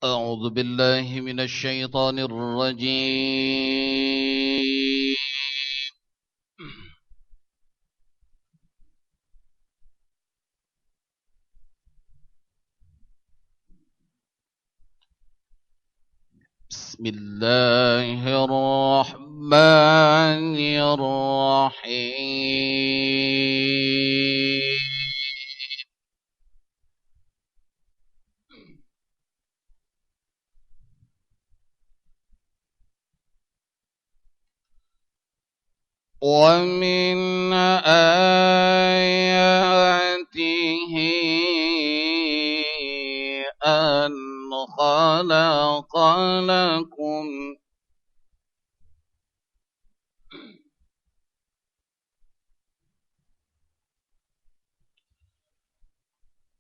أعوذ بالله من الشيطان الرجيم. بسم الله الرحمن الرحيم. ومن آياته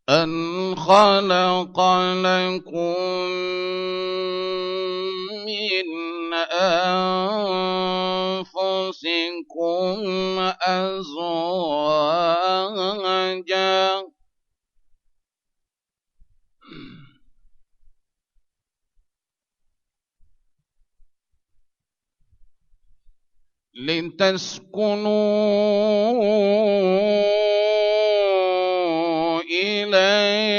أن خلق لكم من أنفسكم أزواجا لتسكنوا إليها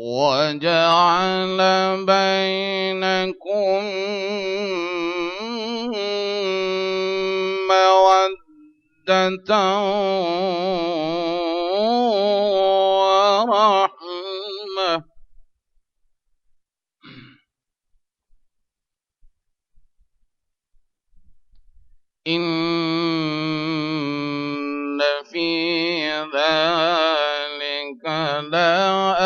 وجعل بينكم مودة ورحمة إن في ذلك لآيات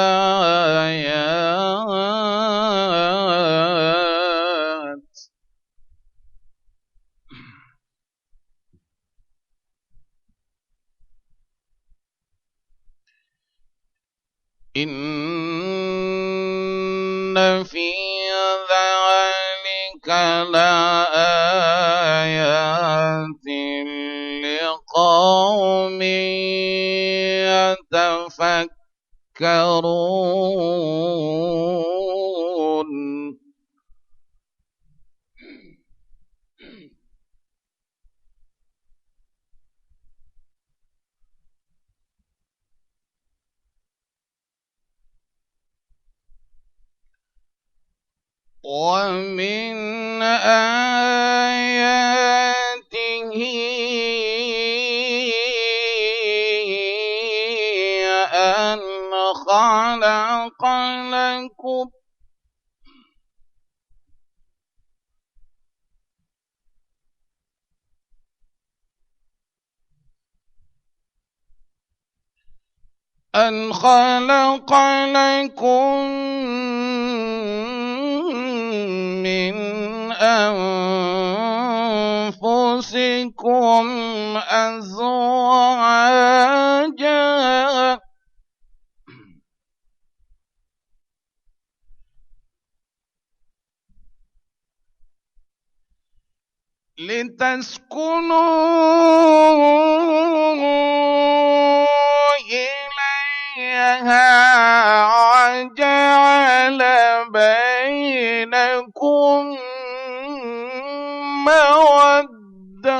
إن في ذلك لآيات لقوم يتفكرون ومن آياته أن خلق لكم من أنفسكم أزواجا لتسكنوا إليها وجعل بينكم مودة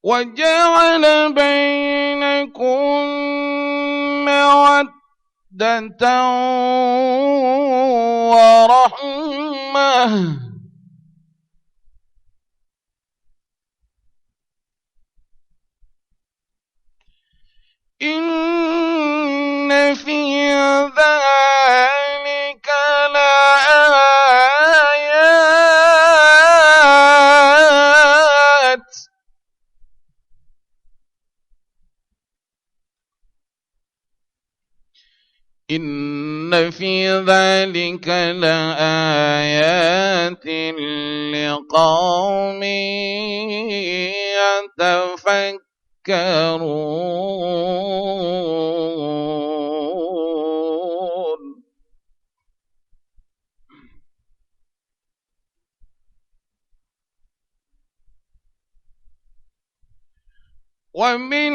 وجعل بينكم مودة ورحمة إن في ذلك لآيات إن في ذلك لآيات لقوم يتفكرون. ومن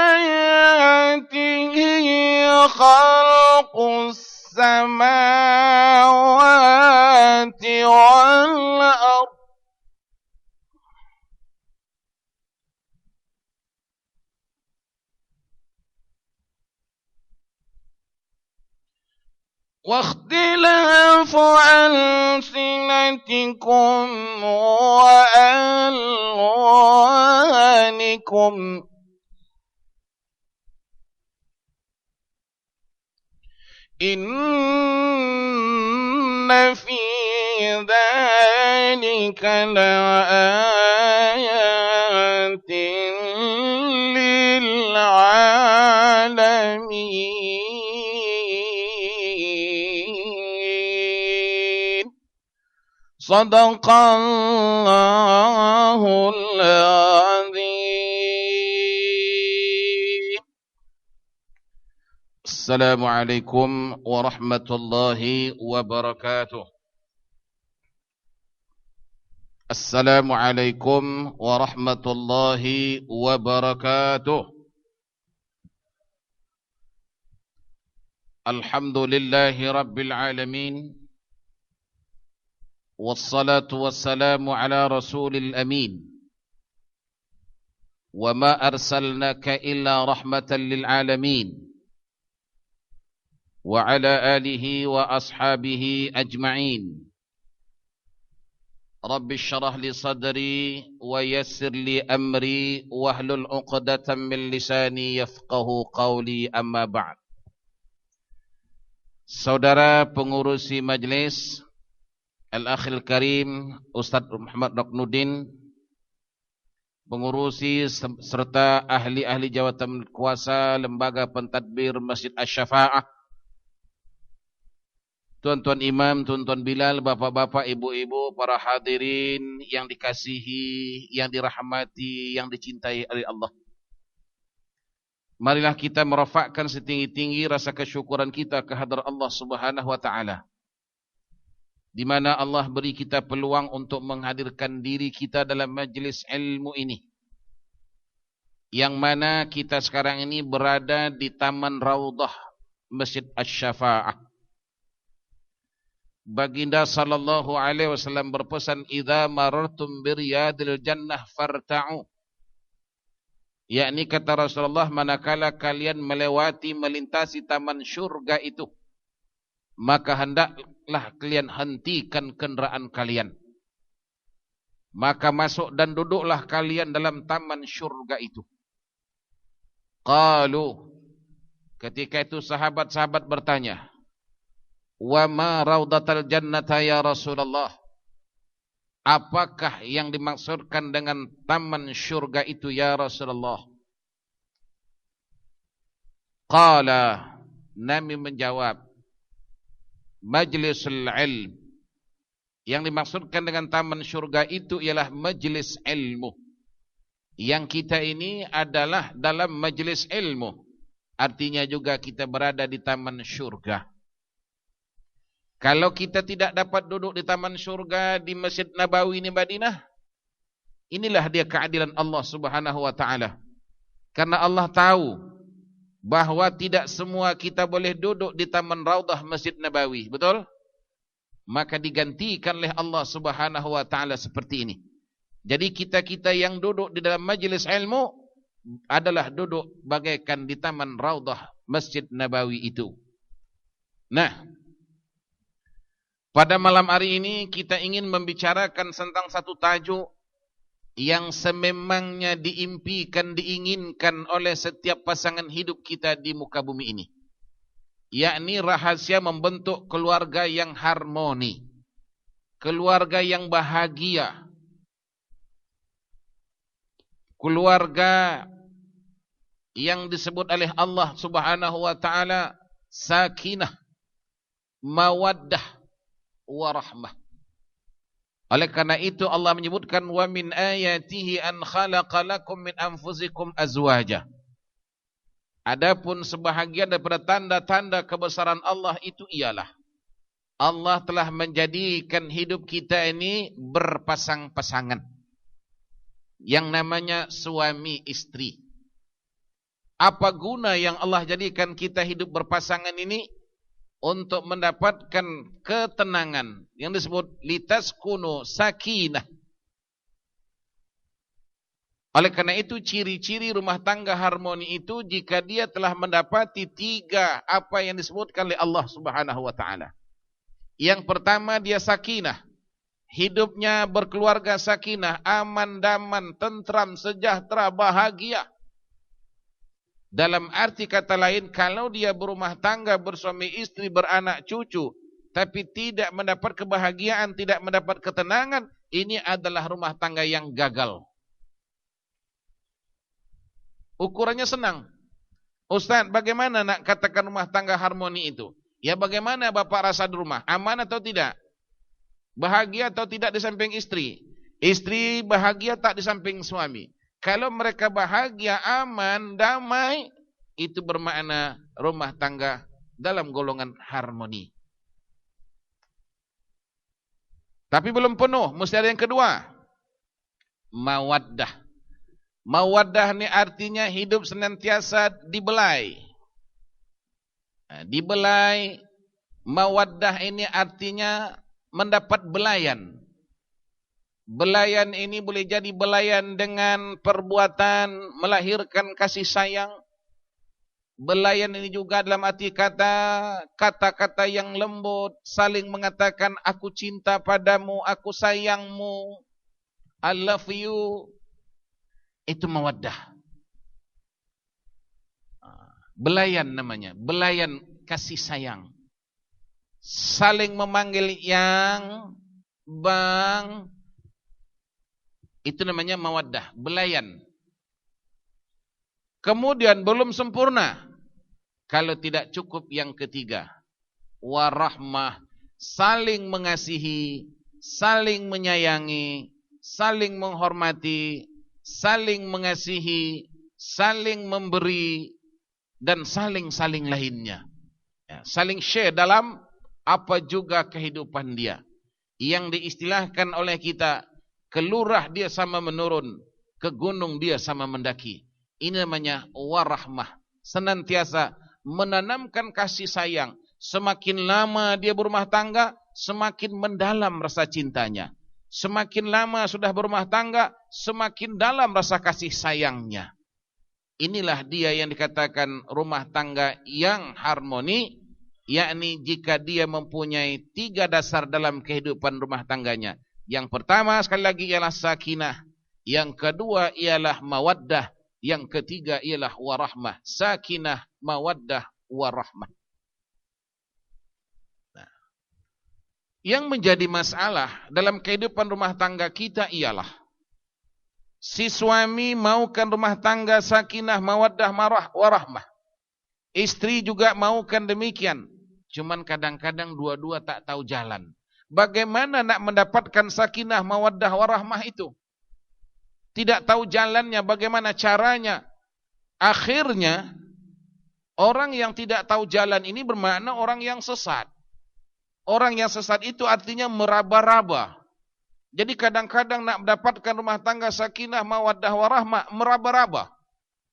آياته خلق السماوات والأرض واختلاف ألسنتكم وألوانكم إن في ذلك لآيات للعالمين. صدق الله العظيم. السلام عليكم ورحمة الله وبركاته. السلام عليكم ورحمة الله وبركاته. الحمد لله رب العالمين، والصلاة والسلام على رسول الأمين، وما أرسلناك إلا رحمة للعالمين، وعلى آله وأصحابه أجمعين. رب اشرح لي صدري ويسر لي أمري واحلل عقدة من لساني يفقه قولي. أما بعد. Saudara pengurusi majlis, Al-Akhil Karim Ustaz Muhammad Ruknuddin, pengurusi serta ahli-ahli jawatan kuasa Lembaga Pentadbir Masjid Asy-Syafa'ah, tuan-tuan imam, tuan-tuan Bilal, bapak-bapak, ibu-ibu, para hadirin yang dikasihi, yang dirahmati, yang dicintai oleh Allah. Marilah kita merafakkan setinggi-tinggi rasa kesyukuran kita kehadrat Allah Subhanahu wa taala, di mana Allah beri kita peluang untuk menghadirkan diri kita dalam majlis ilmu ini, yang mana kita sekarang ini berada di Taman Raudhah Masjid Asy-Syafa'ah. Baginda sallallahu alaihi wasallam berpesan, "Idza marartum biriyadil jannah farta'u." Yakni kata Rasulullah, manakala kalian melintasi taman syurga itu, maka hendaklah kalian hentikan kenderaan kalian, maka masuk dan duduklah kalian dalam taman syurga itu. Qalu, ketika itu sahabat-sahabat bertanya, wa ma raudatal jannata ya Rasulullah, apakah yang dimaksudkan dengan taman syurga itu ya Rasulullah? Qala, Nabi menjawab, majlisul ilm. Yang dimaksudkan dengan taman syurga itu ialah majlis ilmu. Yang kita ini adalah dalam majlis ilmu, artinya juga kita berada di taman syurga. Kalau kita tidak dapat duduk di taman syurga di Masjid Nabawi di Madinah, inilah dia keadilan Allah Subhanahu wa taala. Karena Allah tahu bahwa tidak semua kita boleh duduk di Taman Raudhah Masjid Nabawi, betul? Maka digantikan oleh Allah Subhanahu wa taala seperti ini. Jadi kita-kita yang duduk di dalam majlis ilmu adalah duduk bagaikan di Taman Raudhah Masjid Nabawi itu. Nah, pada malam hari ini kita ingin membicarakan tentang satu tajuk yang sememangnya diimpikan, diinginkan oleh setiap pasangan hidup kita di muka bumi ini, yakni rahasia membentuk keluarga yang harmoni, keluarga yang bahagia, keluarga yang disebut oleh Allah Subhanahu wa taala sakinah, mawaddah, warahmah. Oleh karena itu Allah menyebutkan wa min ayatihi an khalaqa lakum min anfusikum azwaja. Adapun sebahagian daripada tanda-tanda kebesaran Allah itu ialah Allah telah menjadikan hidup kita ini berpasang-pasangan. Yang namanya suami istri. Apa guna yang Allah jadikan kita hidup berpasangan ini? Untuk mendapatkan ketenangan. Yang disebut litaskunu sakinah. Oleh karena itu ciri-ciri rumah tangga harmoni itu jika dia telah mendapati 3 apa yang disebutkan oleh Allah Subhanahu wa taala. Yang pertama dia sakinah. Hidupnya berkeluarga sakinah, aman, damai, tentram, sejahtera, bahagia. Dalam arti kata lain, kalau dia berumah tangga, bersuami istri, beranak cucu, tapi tidak mendapat kebahagiaan, tidak mendapat ketenangan, ini adalah rumah tangga yang gagal. Ukurannya senang. Ustaz, bagaimana nak katakan rumah tangga harmoni itu? Ya bagaimana Bapak rasa di rumah? Aman atau tidak? Bahagia atau tidak di samping istri? Istri bahagia tak di samping suami? Kalau mereka bahagia, aman, damai, itu bermakna rumah tangga dalam golongan harmoni. Tapi belum penuh, mesti ada yang kedua. Mawaddah. Mawaddah ini artinya hidup senantiasa dibelai. Dibelai. Mawaddah ini artinya mendapat belayan. Belayan ini boleh jadi belayan dengan perbuatan melahirkan kasih sayang. Belayan ini juga dalam arti kata-kata yang lembut, saling mengatakan aku cinta padamu, aku sayangmu, I love you. Itu mawaddah. Belayan namanya, belayan kasih sayang. Saling memanggil yang, bang, itu namanya mawaddah, belayan. Kemudian belum sempurna. Kalau tidak cukup yang ketiga, warahmah, saling mengasihi, saling menyayangi, saling menghormati, saling mengasihi, saling memberi, dan saling-saling lainnya. Saling share dalam apa juga kehidupan dia. Yang diistilahkan oleh kita, ke lurah dia sama menurun, ke gunung dia sama mendaki. Ini namanya warahmah. Senantiasa menanamkan kasih sayang. Semakin lama dia berumah tangga, semakin mendalam rasa cintanya. Semakin lama sudah berumah tangga, semakin dalam rasa kasih sayangnya. Inilah dia yang dikatakan rumah tangga yang harmoni. Yakni jika dia mempunyai 3 dasar dalam kehidupan rumah tangganya. Yang pertama sekali lagi ialah sakinah. Yang kedua ialah mawaddah. Yang ketiga ialah warahmah. Sakinah, mawaddah, warahmah. Nah, yang menjadi masalah dalam kehidupan rumah tangga kita ialah si suami maukan rumah tangga sakinah, mawaddah, warahmah. Istri juga maukan demikian. Cuman kadang-kadang dua-dua tak tahu jalan. Bagaimana nak mendapatkan sakinah, mawaddah, warahmah itu? Tidak tahu jalannya, bagaimana caranya? Akhirnya, orang yang tidak tahu jalan ini bermakna orang yang sesat. Orang yang sesat itu artinya meraba-raba. Jadi kadang-kadang nak mendapatkan rumah tangga sakinah, mawaddah, warahmah, meraba-raba.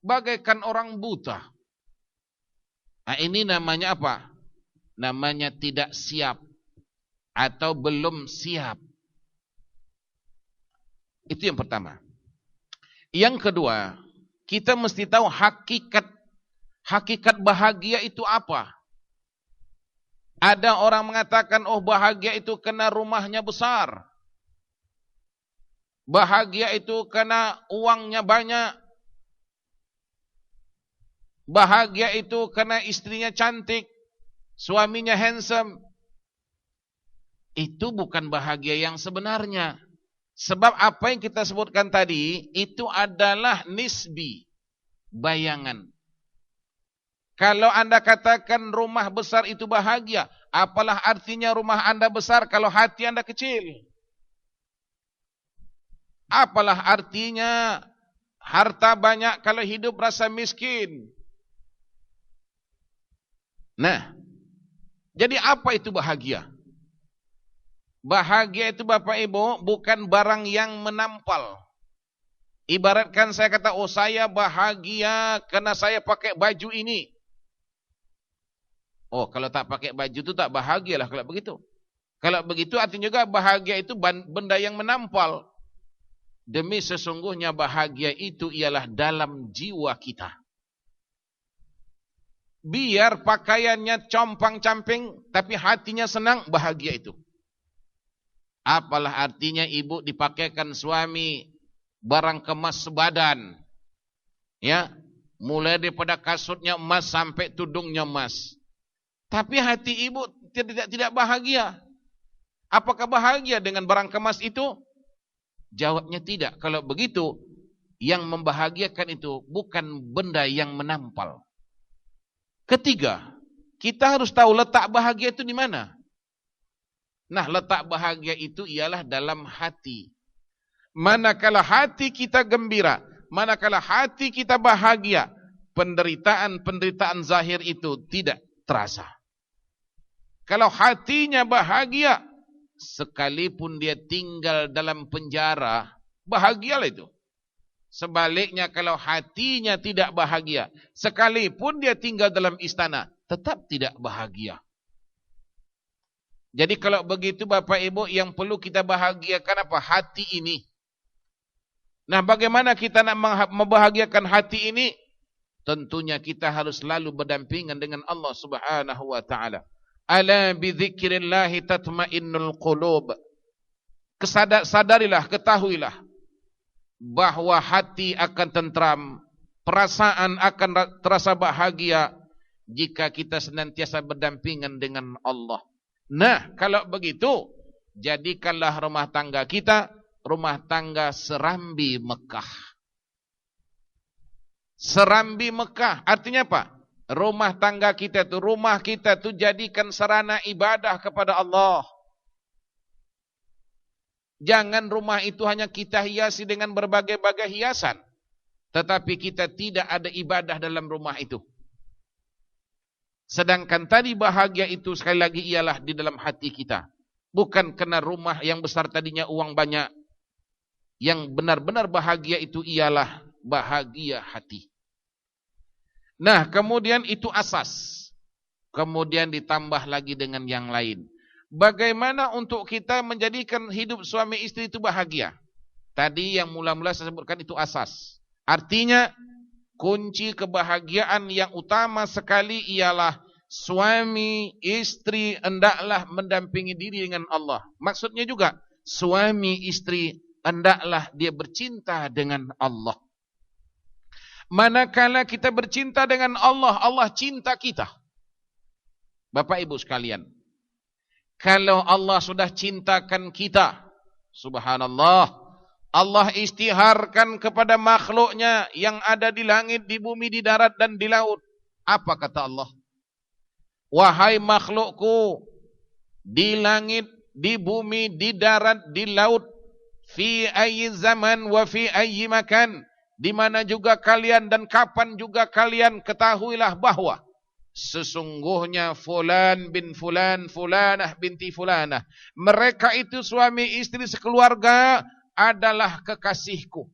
Bagaikan orang buta. Nah ini namanya apa? Namanya tidak siap atau belum siap. Itu yang pertama. Yang kedua, kita mesti tahu hakikat bahagia itu apa. Ada orang mengatakan, oh bahagia itu kena rumahnya besar. Bahagia itu kena uangnya banyak. Bahagia itu kena istrinya cantik. Suaminya handsome. Itu bukan bahagia yang sebenarnya. Sebab apa yang kita sebutkan tadi, itu adalah nisbi. Bayangan. Kalau Anda katakan rumah besar itu bahagia, Apalah artinya rumah Anda besar kalau hati Anda kecil? Apalah artinya harta banyak kalau hidup rasa miskin? Nah, jadi apa itu bahagia? Bahagia itu Bapak Ibu bukan barang yang menampal. Ibaratkan saya kata, oh saya bahagia karena saya pakai baju ini. Oh kalau tak pakai baju itu tak bahagia lah kalau begitu. Kalau begitu artinya juga bahagia itu benda yang menampal. Demi sesungguhnya bahagia itu ialah dalam jiwa kita. Biar pakaiannya compang-camping tapi hatinya senang, bahagia itu. Apalah artinya ibu dipakaikan suami barang kemas sebadan. Ya, mulai daripada kasutnya emas sampai tudungnya emas. Tapi hati ibu tidak bahagia. Apakah bahagia dengan barang kemas itu? Jawabnya tidak. Kalau begitu, yang membahagiakan itu bukan benda yang menampal. Ketiga, kita harus tahu letak bahagia itu di mana. Nah, letak bahagia itu ialah dalam hati. Manakala hati kita gembira, manakala hati kita bahagia, penderitaan-penderitaan zahir itu tidak terasa. Kalau hatinya bahagia, sekalipun dia tinggal dalam penjara, bahagialah itu. Sebaliknya kalau hatinya tidak bahagia, sekalipun dia tinggal dalam istana, tetap tidak bahagia. Jadi kalau begitu Bapak Ibu, yang perlu kita bahagiakan apa? Hati ini. Nah, bagaimana kita nak membahagiakan hati ini? Tentunya kita harus selalu berdampingan dengan Allah Subhanahu wa taala. Ala bi dzikrillah tatmainnul qulub. Sadarilah, ketahuilah bahwa hati akan tentram, perasaan akan terasa bahagia jika kita senantiasa berdampingan dengan Allah. Nah, kalau begitu, jadikanlah rumah tangga kita rumah tangga serambi Mekah. Serambi Mekah artinya apa? Rumah tangga kita itu, rumah kita itu jadikan sarana ibadah kepada Allah. Jangan rumah itu hanya kita hiasi dengan berbagai-bagai hiasan, tetapi kita tidak ada ibadah dalam rumah itu. Sedangkan tadi bahagia itu sekali lagi ialah di dalam hati kita. Bukan kena rumah yang besar tadinya uang banyak. Yang benar-benar bahagia itu ialah bahagia hati. Nah, kemudian itu asas. Kemudian ditambah lagi dengan yang lain. Bagaimana untuk kita menjadikan hidup suami istri itu bahagia? Tadi yang mula-mula saya sebutkan itu asas. Artinya, kunci kebahagiaan yang utama sekali ialah suami istri hendaklah mendampingi diri dengan Allah. Maksudnya juga suami istri hendaklah dia bercinta dengan Allah. Manakala kita bercinta dengan Allah, Allah cinta kita. Bapak Ibu sekalian, kalau Allah sudah cintakan kita, subhanallah, Allah istiharkan kepada makhluknya yang ada di langit, di bumi, di darat dan di laut. Apa kata Allah? Wahai makhlukku, di langit, di bumi, di darat, di laut, fi ayyi zaman wa fi ayyi makan, di mana juga kalian dan kapan juga kalian, ketahuilah bahwa sesungguhnya fulan bin fulan, fulanah binti fulanah, mereka itu suami istri sekeluarga adalah kekasihku.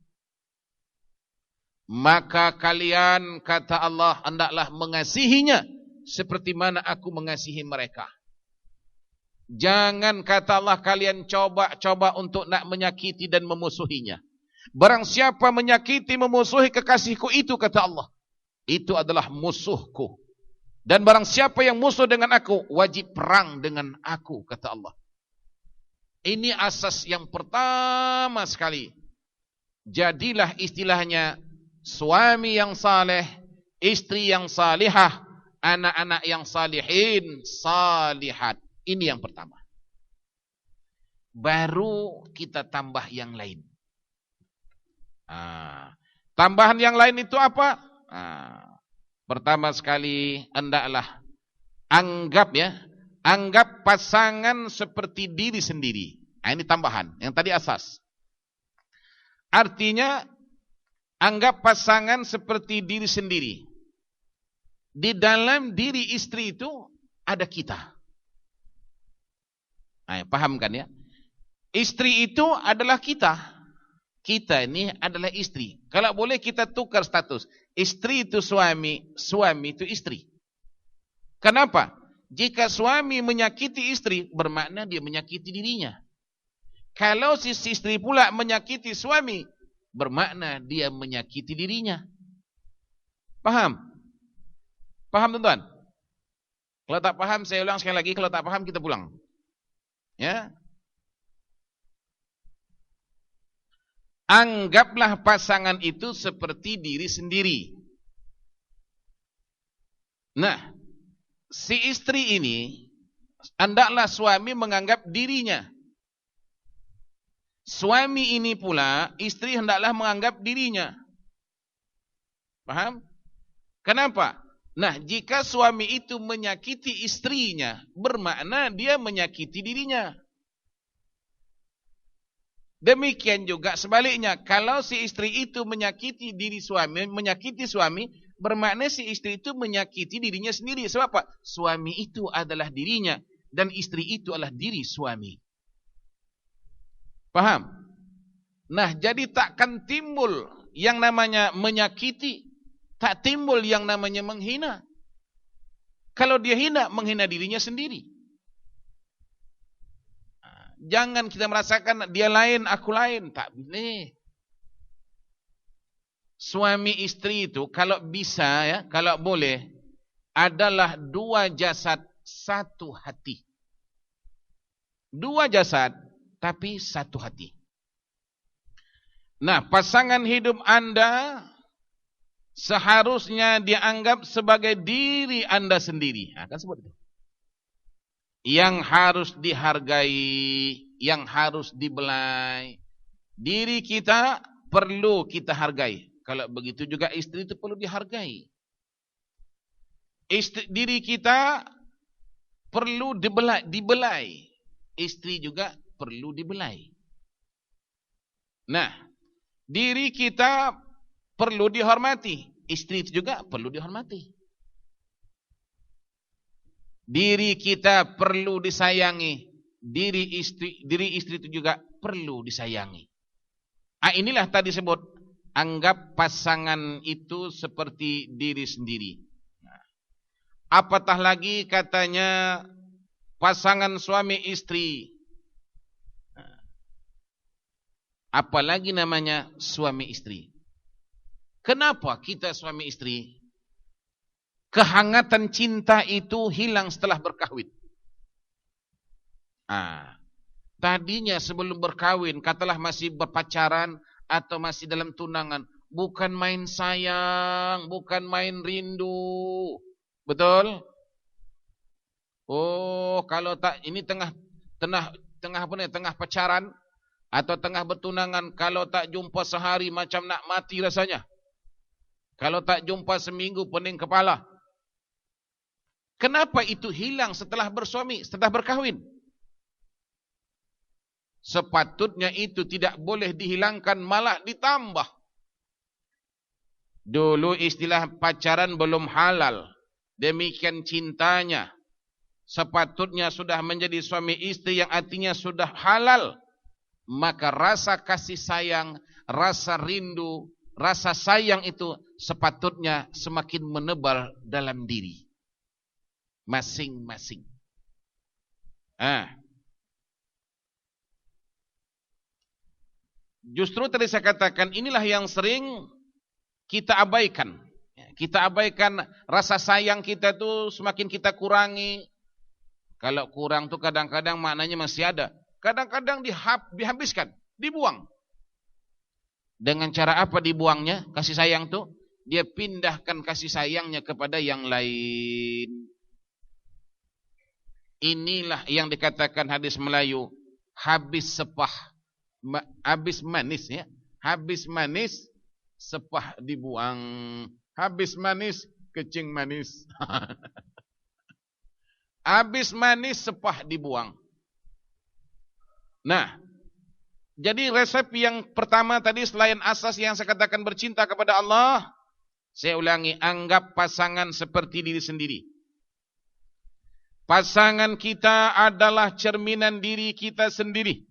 Maka kalian, kata Allah, hendaklah mengasihinya seperti mana aku mengasihi mereka. Jangan, kata Allah, kalian coba-coba untuk nak menyakiti dan memusuhinya. Barang siapa menyakiti, memusuhi kekasihku itu, kata Allah, itu adalah musuhku. Dan barang siapa yang musuh dengan aku, wajib perang dengan aku, kata Allah. Ini asas yang pertama sekali. Jadilah istilahnya suami yang saleh, istri yang salihah, anak-anak yang salihin, salihat. Ini yang pertama. Baru kita tambah yang lain. Tambahan yang lain itu apa? Pertama sekali, hendaklah anggap ya, anggap pasangan seperti diri sendiri. Nah, ini tambahan, yang tadi asas. Artinya, anggap pasangan seperti diri sendiri. Di dalam diri istri itu ada kita. Nah, paham kan ya? Istri itu adalah kita. Kita ini adalah istri. Kalau boleh kita tukar status. Istri itu suami, suami itu istri. Kenapa? Jika suami menyakiti istri, bermakna dia menyakiti dirinya. Kalau si istri pula menyakiti suami, bermakna dia menyakiti dirinya. Paham? Paham tuan-tuan? Kalau tak paham, saya ulang sekali lagi. Kalau tak paham, kita pulang. Ya. Anggaplah pasangan itu seperti diri sendiri. Nah, si istri ini, hendaklah suami menganggap dirinya. Suami ini pula, istri hendaklah menganggap dirinya. Paham? Kenapa? Nah, jika suami itu menyakiti istrinya, bermakna dia menyakiti dirinya. Demikian juga sebaliknya, kalau si istri itu menyakiti diri suami, menyakiti suami, bermakna si istri itu menyakiti dirinya sendiri. Sebab apa? Suami itu adalah dirinya dan istri itu adalah diri suami. Paham? Nah, jadi takkan timbul yang namanya menyakiti, tak timbul yang namanya menghina. Kalau dia hina, menghina dirinya sendiri. Jangan kita merasakan dia lain, aku lain. Tak boleh. Suami istri itu kalau bisa ya, kalau boleh, adalah dua jasad, satu hati. Dua jasad, tapi satu hati. Nah, pasangan hidup Anda seharusnya dianggap sebagai diri Anda sendiri. Nah, kan sebut itu. Yang harus dihargai, yang harus dibelai. Diri kita perlu kita hargai. Kalau begitu juga istri itu perlu dihargai. Diri kita perlu dibelai. Istri juga perlu dibelai. Nah, diri kita perlu dihormati. Istri itu juga perlu dihormati. Diri kita perlu disayangi. Diri istri itu juga perlu disayangi. Inilah tadi sebut, anggap pasangan itu seperti diri sendiri. Apatah lagi katanya pasangan suami istri. Apalagi namanya suami istri. Kenapa kita suami istri? Kehangatan cinta itu hilang setelah berkahwin. Tadinya sebelum berkahwin, katalah masih berpacaran atau masih dalam tunangan, bukan main sayang, bukan main rindu. Betul? Oh, kalau tak ini tengah pacaran atau tengah bertunangan, kalau tak jumpa sehari macam nak mati rasanya. Kalau tak jumpa seminggu pening kepala. Kenapa itu hilang setelah bersuami, setelah berkahwin? Sepatutnya itu tidak boleh dihilangkan, malah ditambah. Dulu istilah pacaran belum halal. Demikian cintanya. Sepatutnya sudah menjadi suami istri yang artinya sudah halal. Maka rasa kasih sayang, rasa rindu, rasa sayang itu sepatutnya semakin menebal dalam diri masing-masing. Justru tadi saya katakan, inilah yang sering kita abaikan. Kita abaikan rasa sayang kita tu, semakin kita kurangi. Kalau kurang tu kadang-kadang maknanya masih ada. Kadang-kadang dihabiskan, dibuang. Dengan cara apa dibuangnya kasih sayang tu? Dia pindahkan kasih sayangnya kepada yang lain. Inilah yang dikatakan hadis Melayu, habis sepah, habis manis ya. Habis manis, sepah dibuang. Habis manis, kecing manis. Habis manis sepah dibuang. Nah, jadi resep yang pertama tadi selain asas yang saya katakan bercinta kepada Allah, saya ulangi, anggap pasangan seperti diri sendiri. Pasangan kita adalah cerminan diri kita sendiri.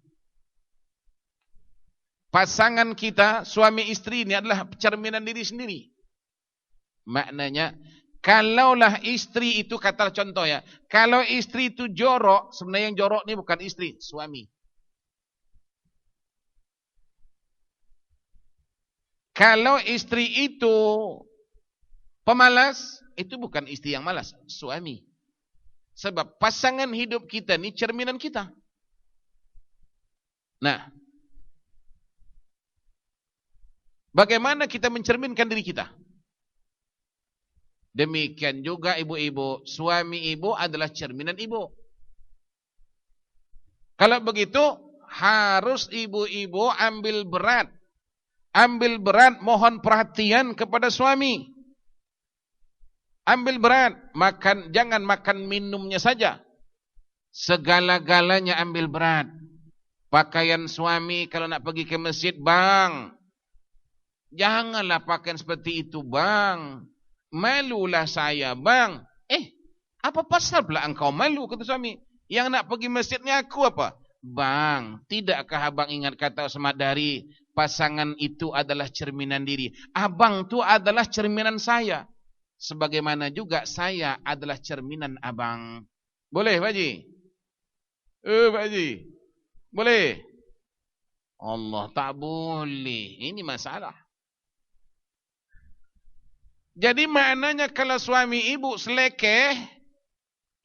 Pasangan kita, suami istri ini adalah cerminan diri sendiri. Maknanya, kalaulah istri itu, kata contoh ya, kalau istri itu jorok, sebenarnya yang jorok ini bukan istri, suami. Kalau istri itu pemalas, itu bukan istri yang malas, suami. Sebab pasangan hidup kita ini cerminan kita. Nah, bagaimana kita mencerminkan diri kita? Demikian juga ibu-ibu, suami ibu adalah cerminan ibu. Kalau begitu, harus ibu-ibu ambil berat mohon perhatian kepada suami. Ambil berat, jangan makan minumnya saja. Segala-galanya ambil berat. Pakaian suami kalau nak pergi ke masjid, bang, janganlah pakaian seperti itu, bang. Malulah saya, bang. Apa pasal pula engkau malu, kata suami? Yang nak pergi masjidnya aku apa? Bang, tidakkah abang ingat kata Samadari, pasangan itu adalah cerminan diri. Abang tu adalah cerminan saya. Sebagaimana juga saya adalah cerminan abang. Boleh, Pak Haji? Pak Haji? Boleh? Allah, tak boleh. Ini masalah. Jadi maknanya kalau suami ibu selekeh,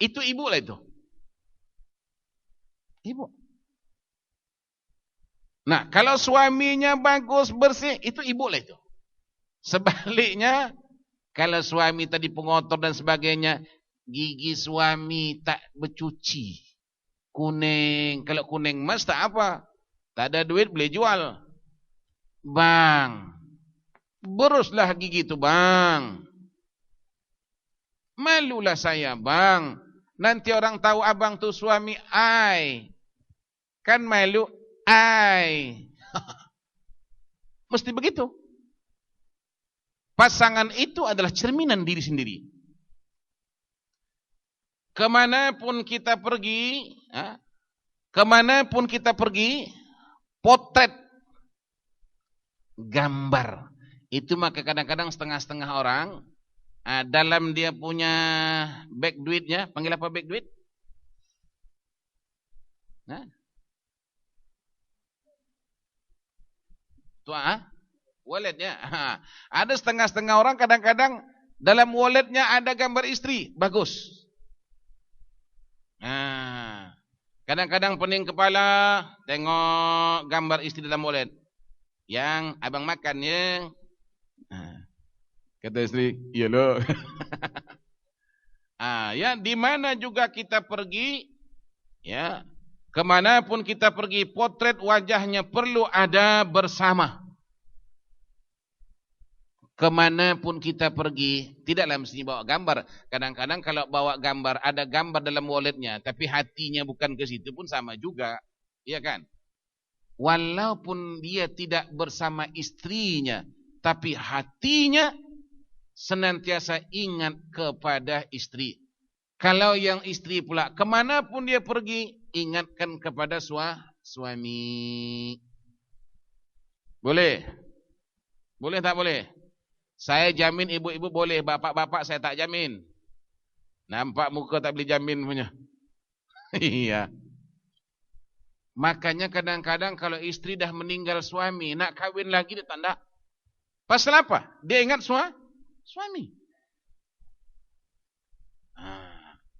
itu ibu lah itu. Ibu. Nah, kalau suaminya bagus, bersih, itu ibu lah itu. Sebaliknya, kalau suami tadi pengotor dan sebagainya, gigi suami tak bercuci. Kuning, kalau kuning emas tak apa. Tak ada duit boleh jual. Bang, beruslah gigi itu, bang. Malulah saya, bang. Nanti orang tahu abang tu suami ai. Kan malu ai. Mesti begitu. Pasangan itu adalah cerminan diri sendiri. Kemanapun kita pergi, potret, gambar. Itu maka kadang-kadang setengah-setengah orang, dalam dia punya bag duitnya, panggil apa bag duit? Walletnya. Ada setengah-setengah orang kadang-kadang dalam walletnya ada gambar istri, bagus. Kadang-kadang pening kepala, tengok gambar istri dalam wallet. Yang abang makan ya. Kata istri, iyalah. Ya, di mana juga kita pergi, ya, kemanapun kita pergi, potret wajahnya perlu ada bersama. Kemanapun kita pergi, tidaklah mesti bawa gambar. Kadang-kadang kalau bawa gambar, ada gambar dalam walletnya, tapi hatinya bukan ke situ pun sama juga. Iya kan? Walaupun dia tidak bersama istrinya, tapi hatinya senantiasa ingat kepada istri. Kalau yang istri pula, kemanapun dia pergi, ingatkan kepada suami. Boleh? Boleh tak boleh? Saya jamin ibu-ibu boleh, bapak-bapak saya tak jamin. Nampak muka tak boleh jamin punya. Iya. Makanya kadang-kadang kalau istri dah meninggal suami, nak kahwin lagi dia tak nak. Pasal apa? Dia ingat suami.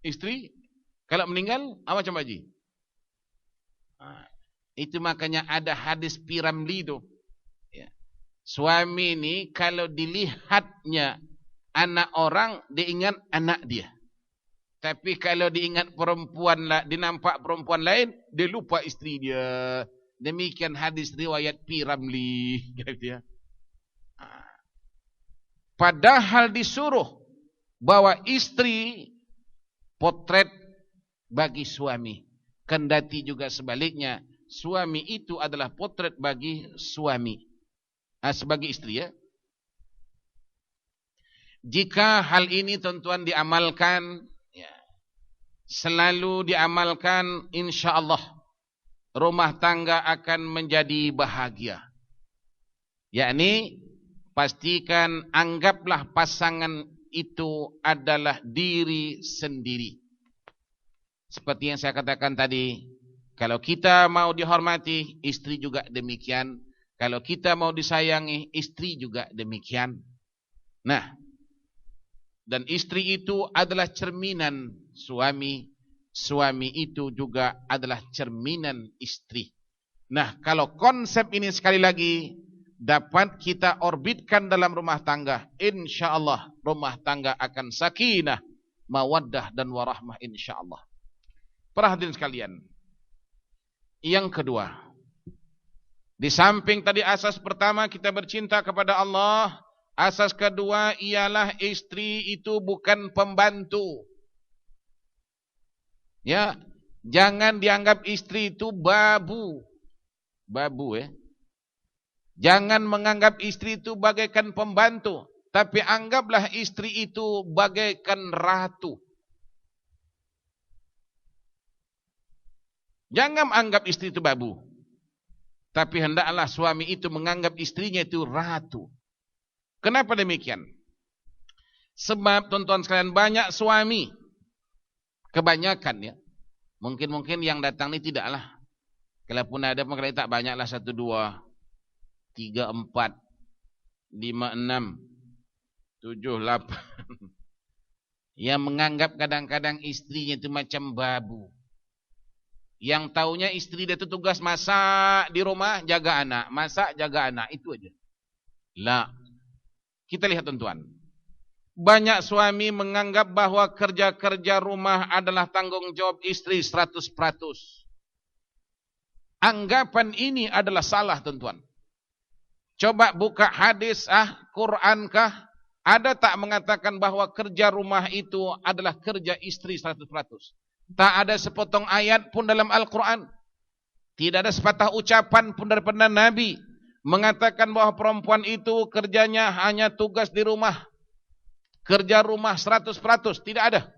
Istri kalau meninggal, apa macam Haji? Itu makanya ada hadis Piramli itu. Suami ini kalau dilihatnya anak orang, dia ingat anak dia. Tapi kalau diingat perempuan, dinampak perempuan lain, dia lupa istri dia. Demikian hadis riwayat Piramli. Padahal disuruh bawa istri, potret bagi suami. Kendati juga sebaliknya, suami itu adalah potret bagi suami. Sebagai istri ya. Jika hal ini tuan-tuan diamalkan, ya, selalu diamalkan, insya-Allah rumah tangga akan menjadi bahagia. Yakni pastikan, anggaplah pasangan itu adalah diri sendiri. Seperti yang saya katakan tadi, kalau kita mau dihormati, istri juga demikian. Kalau kita mau disayangi, istri juga demikian. Nah, dan istri itu adalah cerminan suami, suami itu juga adalah cerminan istri. Nah, kalau konsep ini sekali lagi dapat kita orbitkan dalam rumah tangga, insya-Allah rumah tangga akan sakinah, mawaddah dan warahmah insya-Allah. Para hadirin sekalian, yang kedua, di samping tadi asas pertama kita bercinta kepada Allah, asas kedua ialah istri itu bukan pembantu. Ya, jangan dianggap istri itu babu. Babu ya. Jangan menganggap istri itu bagaikan pembantu, tapi anggaplah istri itu bagaikan ratu. Jangan anggap istri itu babu, tapi hendaklah suami itu menganggap istrinya itu ratu. Kenapa demikian? Sebab tuan-tuan sekalian, banyak suami, kebanyakan ya, mungkin yang datang ini tidaklah, kalaupun ada mungkin tak banyaklah, 1, 2, 3, 4, 5, 6, 7, 8 yang menganggap kadang-kadang istrinya itu macam babu. Yang taunya istri dia itu tugas masak di rumah, jaga anak, masak, jaga anak, itu aja. Lah, kita lihat tuan-tuan, banyak suami menganggap bahwa kerja-kerja rumah adalah tanggung jawab istri 100%. Anggapan ini adalah salah tuan-tuan. Coba buka hadis Quran kah? Ada tak mengatakan bahwa kerja rumah itu adalah kerja istri 100%? Tak ada sepotong ayat pun dalam Al-Quran. Tidak ada sepatah ucapan pun daripada Nabi mengatakan bahwa perempuan itu kerjanya hanya tugas di rumah. Kerja rumah 100%. Tidak ada.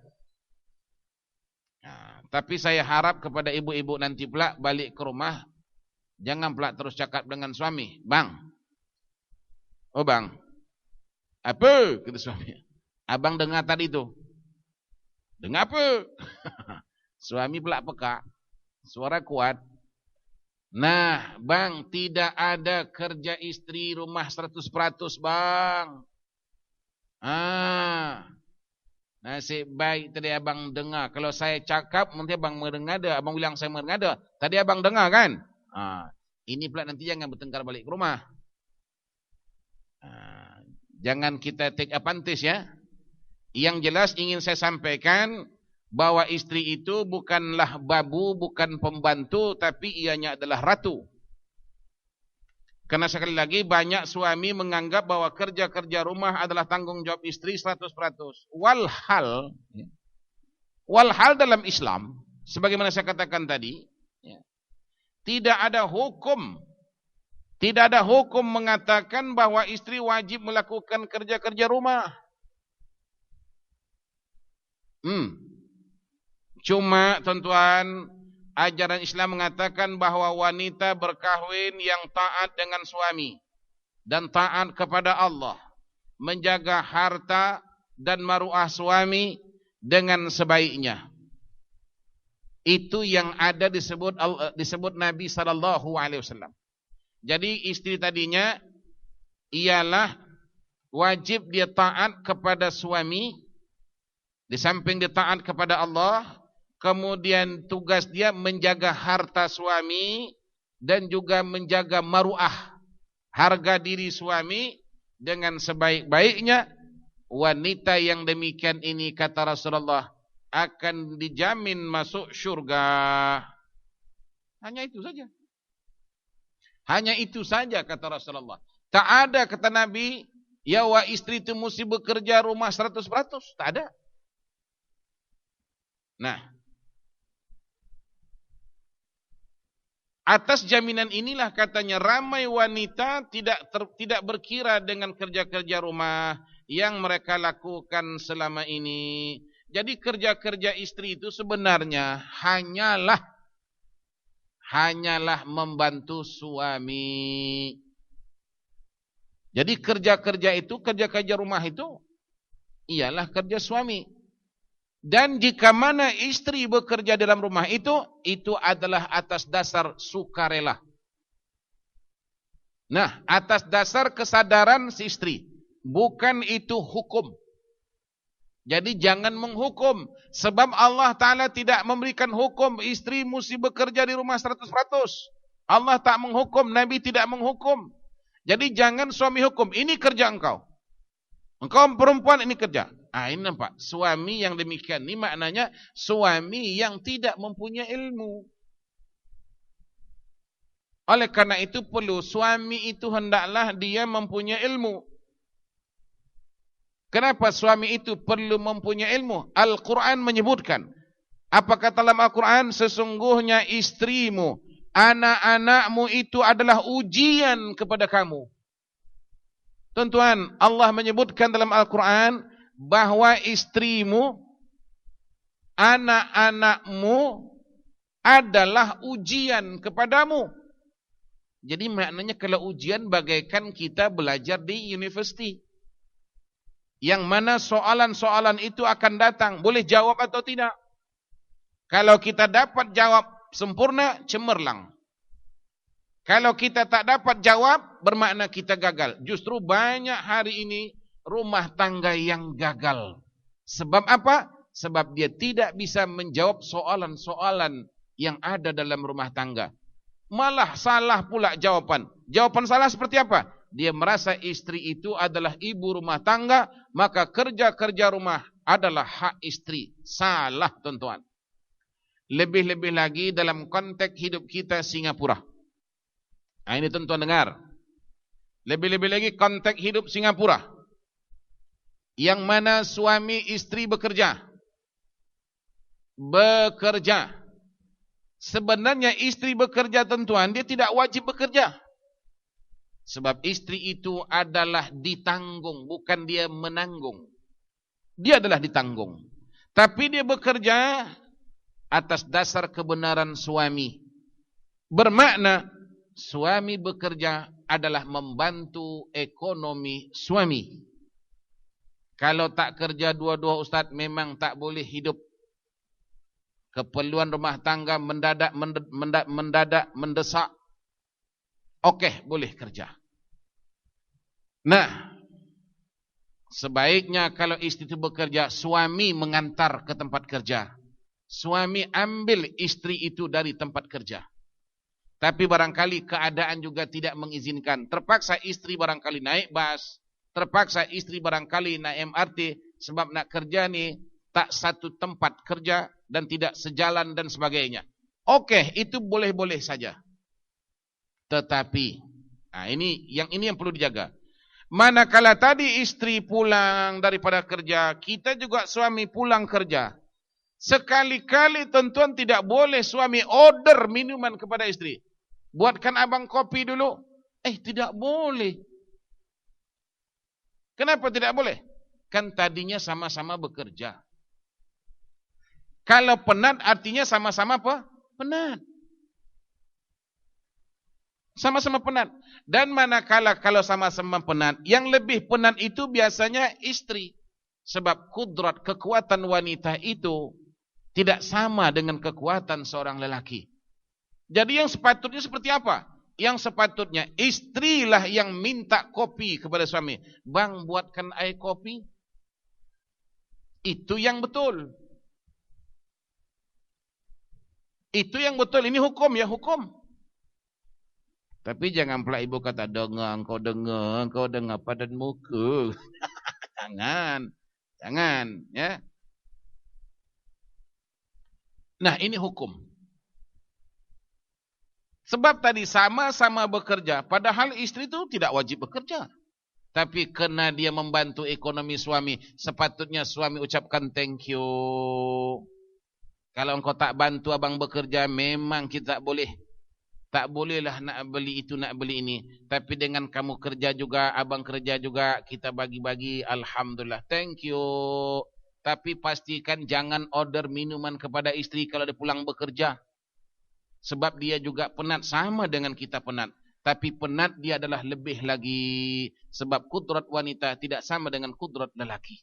Nah, tapi saya harap kepada ibu-ibu nanti pula balik ke rumah, jangan pula terus cakap dengan suami. Bang. Oh bang. Apa? Kata suami. Abang dengar tadi itu. Dengar apa? Suami pula peka, suara kuat. Nah, bang, tidak ada kerja istri rumah 100%, bang. Nasib baik tadi abang dengar. Kalau saya cakap, nanti abang mengada. Abang bilang saya mengada. Tadi abang dengar kan? Ini pula nanti jangan bertengkar balik ke rumah. Jangan kita take advantage ya. Yang jelas ingin saya sampaikan bahwa istri itu bukanlah babu, bukan pembantu, tapi ianya adalah ratu. Karena sekali lagi banyak suami menganggap bahwa kerja-kerja rumah adalah tanggung jawab istri 100%. Walhal dalam Islam, sebagaimana saya katakan tadi, tidak ada hukum mengatakan bahwa istri wajib melakukan kerja-kerja rumah. Cuma tuan-tuan, ajaran Islam mengatakan bahwa wanita berkahwin yang taat dengan suami dan taat kepada Allah, menjaga harta dan maruah suami dengan sebaiknya. Itu yang ada disebut Nabi SAW. Jadi istri tadinya ialah wajib dia taat kepada suami, di samping dia taat kepada Allah, kemudian tugas dia menjaga harta suami dan juga menjaga maruah, harga diri suami dengan sebaik-baiknya. Wanita yang demikian ini, kata Rasulullah, akan dijamin masuk syurga. Hanya itu saja. Hanya itu saja kata Rasulullah. Tak ada kata Nabi, ya wa istri itu mesti bekerja rumah 100%. Tak ada. Nah, Atas jaminan inilah katanya ramai wanita tidak berkira dengan kerja-kerja rumah yang mereka lakukan selama ini. Jadi kerja-kerja istri itu sebenarnya hanyalah membantu suami. Jadi kerja-kerja rumah itu ialah kerja suami. Dan jika mana istri bekerja dalam rumah itu adalah atas dasar sukarela. Nah, atas dasar kesadaran si istri. Bukan itu hukum. Jadi jangan menghukum. Sebab Allah Ta'ala tidak memberikan hukum istri mesti bekerja di rumah 100%. Allah tak menghukum, Nabi tidak menghukum. Jadi jangan suami hukum, ini kerja engkau. Engkau perempuan, ini kerja. Ini nampak, suami yang demikian. Ini maknanya suami yang tidak mempunyai ilmu. Oleh karena itu perlu, suami itu hendaklah dia mempunyai ilmu. Kenapa suami itu perlu mempunyai ilmu? Al-Quran menyebutkan. Apa kata dalam Al-Quran? Sesungguhnya istrimu, anak-anakmu itu adalah ujian kepada kamu. Tuan-tuan, Allah menyebutkan dalam Al-Quran bahwa istrimu, anak-anakmu adalah ujian kepadamu. Jadi maknanya kalau ujian bagaikan kita belajar di universiti. Yang mana soalan-soalan itu akan datang. Boleh jawab atau tidak? Kalau kita dapat jawab sempurna, cemerlang. Kalau kita tak dapat jawab, bermakna kita gagal. Justru banyak hari ini rumah tangga yang gagal. Sebab apa? Sebab dia tidak bisa menjawab soalan-soalan yang ada dalam rumah tangga. Malah salah pula jawaban. Jawaban salah seperti apa? Dia merasa istri itu adalah ibu rumah tangga, maka kerja-kerja rumah adalah hak istri. Salah, tuan-tuan. Lebih-lebih lagi dalam konteks hidup kita Singapura. Ini tuan-tuan dengar. Lebih-lebih lagi konteks hidup Singapura. Yang mana suami istri bekerja. Sebenarnya istri bekerja, tuan-tuan, dia tidak wajib bekerja. Sebab istri itu adalah ditanggung, bukan dia menanggung. Dia adalah ditanggung. Tapi dia bekerja atas dasar kebenaran suami. Bermakna suami bekerja adalah membantu ekonomi suami. Kalau tak kerja dua-dua ustaz memang tak boleh hidup. Keperluan rumah tangga mendadak mendesak. Okey, boleh kerja. Nah, sebaiknya kalau istri itu bekerja, suami mengantar ke tempat kerja. Suami ambil istri itu dari tempat kerja. Tapi barangkali keadaan juga tidak mengizinkan. Terpaksa istri barangkali naik bas. Terpaksa istri barangkali naik MRT. Sebab nak kerja ni tak satu tempat kerja dan tidak sejalan dan sebagainya. Okey, itu boleh-boleh saja. Tetapi, ini yang perlu dijaga. Manakala tadi istri pulang daripada kerja, kita juga suami pulang kerja. Sekali-kali tuan-tuan tidak boleh suami order minuman kepada istri. Buatkan abang kopi dulu. Tidak boleh. Kenapa tidak boleh? Kan tadinya sama-sama bekerja. Kalau penat artinya sama-sama apa? Penat. Sama-sama penat. Dan manakala kalau sama-sama penat, yang lebih penat itu biasanya istri. Sebab kudrat, kekuatan wanita itu tidak sama dengan kekuatan seorang lelaki. Jadi yang sepatutnya seperti apa? Yang sepatutnya istrilah yang minta kopi kepada suami. Bang, buatkan air kopi. Itu yang betul. Itu yang betul. Ini hukum ya, hukum. Tapi jangan pula ibu kata, dengar padan muka. Jangan, ya. Nah, ini hukum. Sebab tadi sama-sama bekerja, padahal istri itu tidak wajib bekerja. Tapi karena dia membantu ekonomi suami, sepatutnya suami ucapkan thank you. Kalau engkau tak bantu abang bekerja, memang kita tak boleh. Tak bolehlah nak beli itu, nak beli ini. Tapi dengan kamu kerja juga, abang kerja juga, kita bagi-bagi, alhamdulillah. Thank you. Tapi pastikan jangan order minuman kepada istri kalau dia pulang bekerja. Sebab dia juga penat, sama dengan kita penat. Tapi penat dia adalah lebih lagi. Sebab kudrat wanita tidak sama dengan kudrat lelaki.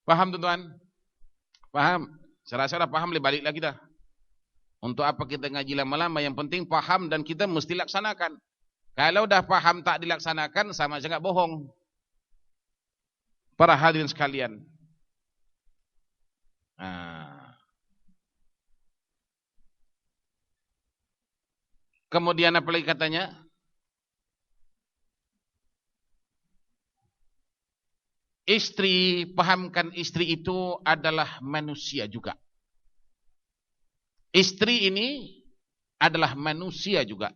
Faham tuan-tuan? Faham? Saya rasa dah faham, boleh balik lagi dah. Untuk apa kita ngaji lama-lama? Yang penting faham dan kita mesti laksanakan. Kalau dah faham tak dilaksanakan, sama sangat bohong. Para hadirin sekalian. Kemudian apa lagi katanya? Istri, pahamkan istri itu adalah manusia juga. Istri ini adalah manusia juga.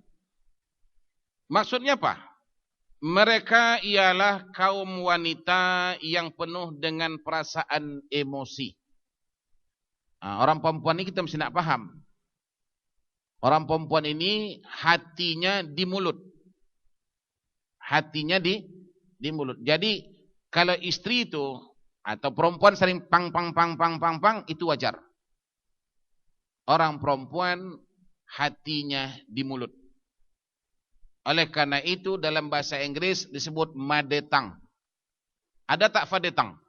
Maksudnya apa? Mereka ialah kaum wanita yang penuh dengan perasaan emosi. Orang perempuan ini kita mesti nak faham. Orang perempuan ini hatinya di mulut. Hatinya di mulut. Jadi kalau istri itu atau perempuan sering pang itu wajar. Orang perempuan hatinya di mulut. Oleh karena itu dalam bahasa Inggris disebut madetang. Ada tak fadetang?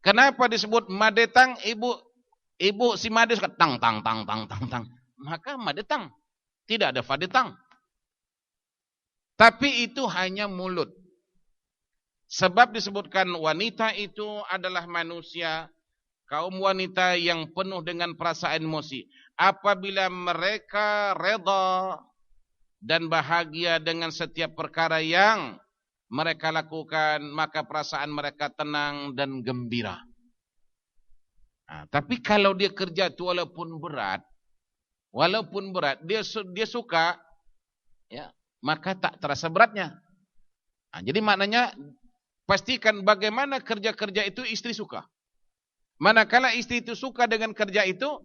Kenapa disebut madetang? Ibu si made suka tang. Maka madetang. Tidak ada fadetang. Tapi itu hanya mulut. Sebab disebutkan wanita itu adalah manusia. Kaum wanita yang penuh dengan perasaan emosi. Apabila mereka reda dan bahagia dengan setiap perkara yang mereka lakukan, maka perasaan mereka tenang dan gembira. Tapi kalau dia kerja itu walaupun berat, dia suka, ya, maka tak terasa beratnya. Jadi maknanya pastikan bagaimana kerja-kerja itu istri suka. Manakala istri itu suka dengan kerja itu,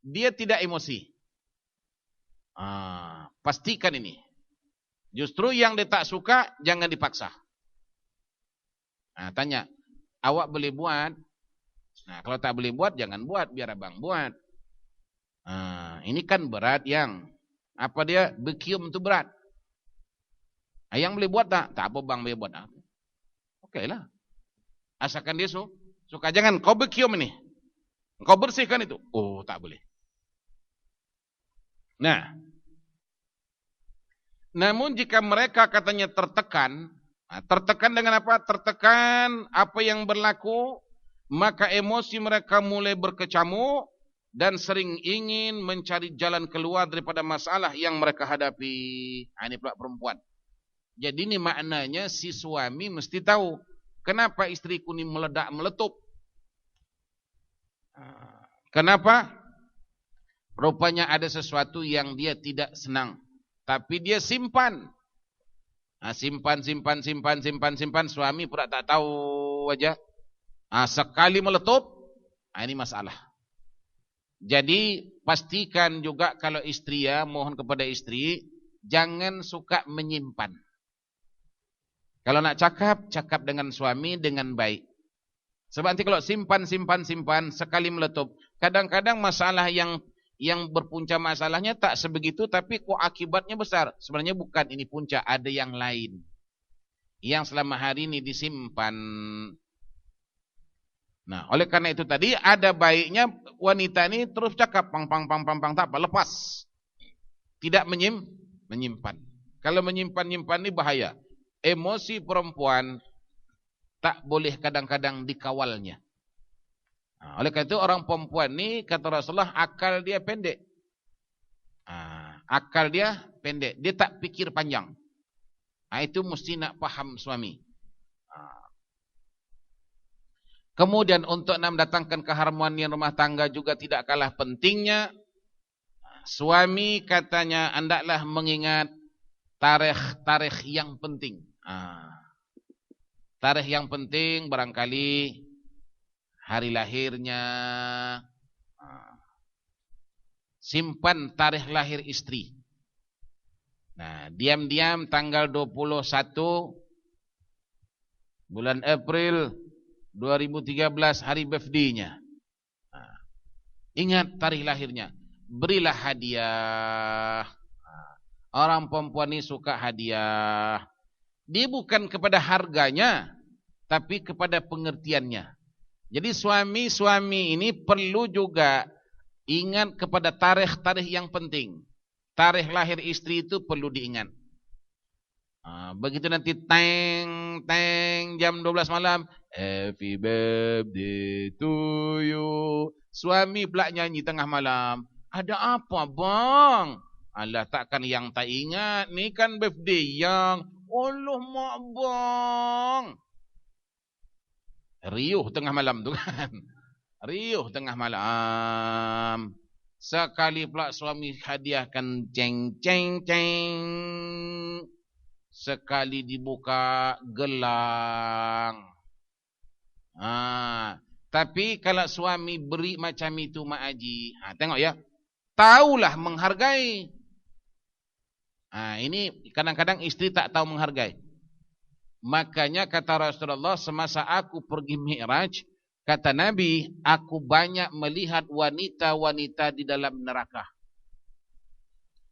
dia tidak emosi. Pastikan ini. Justru yang dia tak suka, jangan dipaksa. Tanya, awak boleh buat? Kalau tak boleh buat, jangan buat, biar abang buat. Ini kan berat yang, apa dia, berkium itu berat. Yang boleh buat tak? Tak apa bang boleh buat. Okey lah. Asalkan dia suka, jangan kau berkium ini. Kau bersihkan itu. Oh, tak boleh. Namun jika mereka katanya tertekan dengan apa? Tertekan apa yang berlaku, maka emosi mereka mulai berkecamuk dan sering ingin mencari jalan keluar daripada masalah yang mereka hadapi. Ini pula perempuan. Jadi ini maknanya si suami mesti tahu kenapa istriku ini meledak meletup. Kenapa? Rupanya ada sesuatu yang dia tidak senang. Tapi dia simpan. Simpan. Suami pura tak tahu aja. Sekali meletup, ini masalah. Jadi pastikan juga kalau istri, ya, mohon kepada istri, jangan suka menyimpan. Kalau nak cakap dengan suami dengan baik. Sebab nanti kalau simpan, sekali meletup. Kadang-kadang masalah yang berpunca masalahnya tak sebegitu, tapi kok akibatnya besar. Sebenarnya bukan ini punca, ada yang lain. Yang selama hari ini disimpan. Oleh karena itu tadi, ada baiknya wanita ini terus cakap, pang, tak apa, lepas. Tidak menyimpan. Kalau menyimpan ini bahaya. Emosi perempuan tak boleh kadang-kadang dikawalnya. Oleh karena itu orang perempuan ni kata Rasulullah akal dia pendek. Akal dia pendek, dia tak fikir panjang. Itu mesti nak faham suami. Kemudian untuk mendatangkan keharmonian rumah tangga juga tidak kalah pentingnya. Suami katanya hendaklah mengingat tarikh yang penting. Tarikh yang penting barangkali hari lahirnya, simpan tarikh lahir istri. Nah, diam-diam tanggal 21 bulan April 2013 hari birthday-nya. Nah, ingat tarikh lahirnya. Berilah hadiah. Orang perempuan ini suka hadiah. Dia bukan kepada harganya, tapi kepada pengertiannya. Jadi suami-suami ini perlu juga ingat kepada tarikh-tarikh yang penting. Tarikh lahir istri itu perlu diingat. Begitu nanti teng jam 12 malam, happy birthday to you. Suami pula nyanyi tengah malam. Ada apa bang? Alah, takkan yang tak ingat. Ni kan birthday yang. Allah mak bang. Riuh tengah malam tu kan. Riuh tengah malam. Sekali pula suami hadiahkan ceng. Sekali dibuka gelang. Tapi kalau suami beri macam itu Mak Haji, tengok ya, taulah menghargai. Ini kadang-kadang istri tak tahu menghargai. Makanya kata Rasulullah, semasa aku pergi Mi'raj, kata Nabi, aku banyak melihat wanita-wanita di dalam neraka.